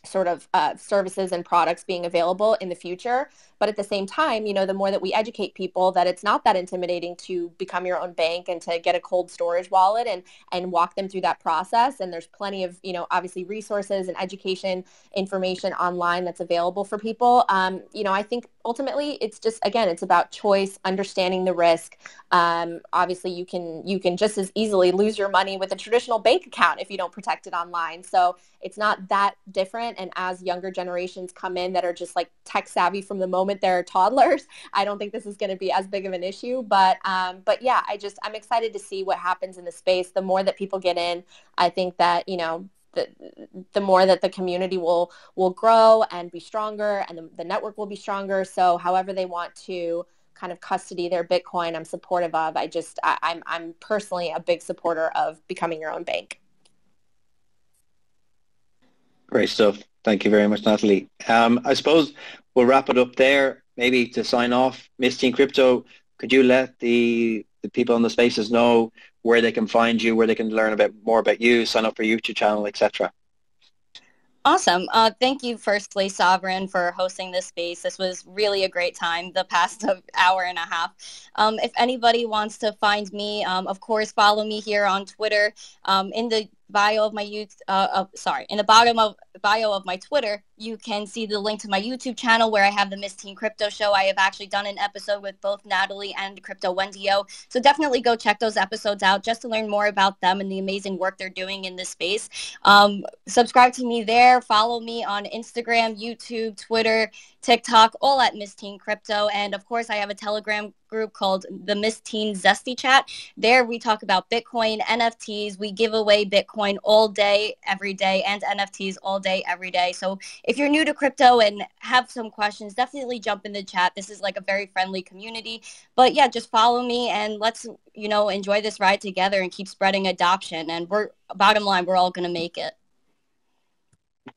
sort of services and products being available in the future. But at the same time, the more that we educate people that it's not that intimidating to become your own bank and to get a cold storage wallet and walk them through that process. And there's plenty of, obviously resources and education information online that's available for people. I think ultimately it's just, again, it's about choice, understanding the risk. Obviously you can just as easily lose your money with a traditional bank account if you don't protect it online. So it's not that different. And as younger generations come in that are just like tech savvy from the moment they're toddlers, I don't think this is going to be as big of an issue. But yeah, I'm excited to see what happens in the space. The more that people get in, I think that, the more that the community will grow and be stronger, and the network will be stronger. So however they want to kind of custody their Bitcoin, I'm supportive of. I'm personally a big supporter of becoming your own bank. Great stuff. Thank you very much, Natalie. I suppose we'll wrap it up there. Maybe to sign off, Miss Teen Crypto, could you let the people in the spaces know where they can find you, where they can learn more about you, sign up for your YouTube channel, etc.? Awesome. Thank you, firstly, Sovryn, for hosting this space. This was really a great time, the past hour and a half. If anybody wants to find me, of course, follow me here on Twitter. In the bio of my in the bottom of bio of my Twitter, you can see the link to my YouTube channel where I have the Miss Teen Crypto Show. I have actually done an episode with both Natalie and CryptoWendyO. So definitely go check those episodes out just to learn more about them and the amazing work they're doing in this space. Subscribe to me there. Follow me on Instagram, YouTube, Twitter, TikTok, all at Miss Teen Crypto. And of course, I have a Telegram group called the Miss Teen Zesty Chat. There we talk about Bitcoin, NFTs. We give away Bitcoin all day, every day, and NFTs all day, every day. So if you're new to crypto and have some questions, definitely jump in the chat. This is like a very friendly community. But yeah, just follow me and let's, enjoy this ride together and keep spreading adoption. And bottom line, we're all going to make it.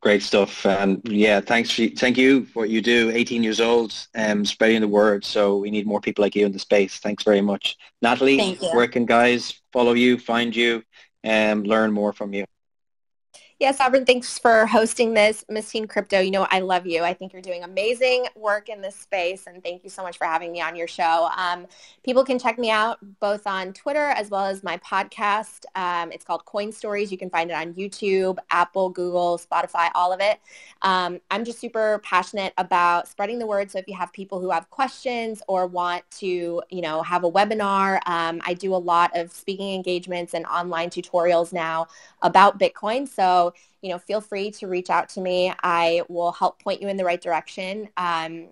Great stuff. And yeah, thank you for what you do. 18 years old, spreading the word. So we need more people like you in the space. Thanks very much. Natalie, where can guys follow you, find you, and learn more from you? Yes, Sovryn, thanks for hosting this. Miss Teen Crypto, I love you. I think you're doing amazing work in this space, and thank you so much for having me on your show. People can check me out both on Twitter as well as my podcast. It's called Coin Stories. You can find it on YouTube, Apple, Google, Spotify, all of it. I'm just super passionate about spreading the word. So if you have people who have questions or want to, have a webinar, I do a lot of speaking engagements and online tutorials now about Bitcoin. So feel free to reach out to me. I will help point you in the right direction. And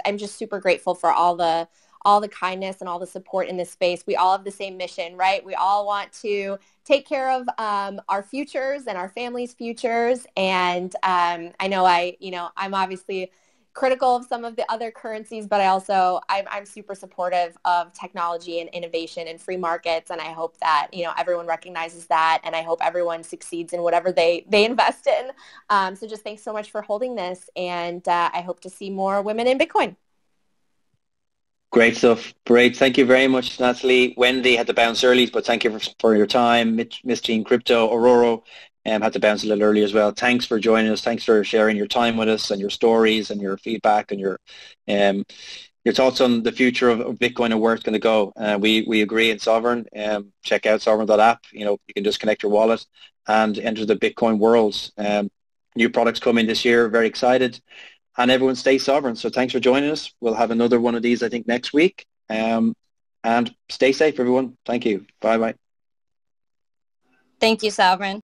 I'm just super grateful for all the all the kindness and all the support in this space. We all have the same mission, right? We all want to take care of our futures and our families' futures. And I know I'm obviously critical of some of the other currencies, but I'm super supportive of technology and innovation and free markets. And I hope that, everyone recognizes that. And I hope everyone succeeds in whatever they invest in. So just thanks so much for holding this. And I hope to see more women in Bitcoin. Great stuff. Great. Thank you very much, Natalie. Wendy had to bounce early, but thank you for your time. Miss Jean Crypto, Ororo had to bounce a little early as well. Thanks for joining us. Thanks for sharing your time with us and your stories and your feedback and your thoughts on the future of Bitcoin and where it's going to go. We agree in Sovryn. Check out Sovryn.app. You can just connect your wallet and enter the Bitcoin world. New products coming this year. Very excited. And everyone stay sovereign. So thanks for joining us. We'll have another one of these, I think, next week. And stay safe, everyone. Thank you. Bye-bye. Thank you, Sovryn.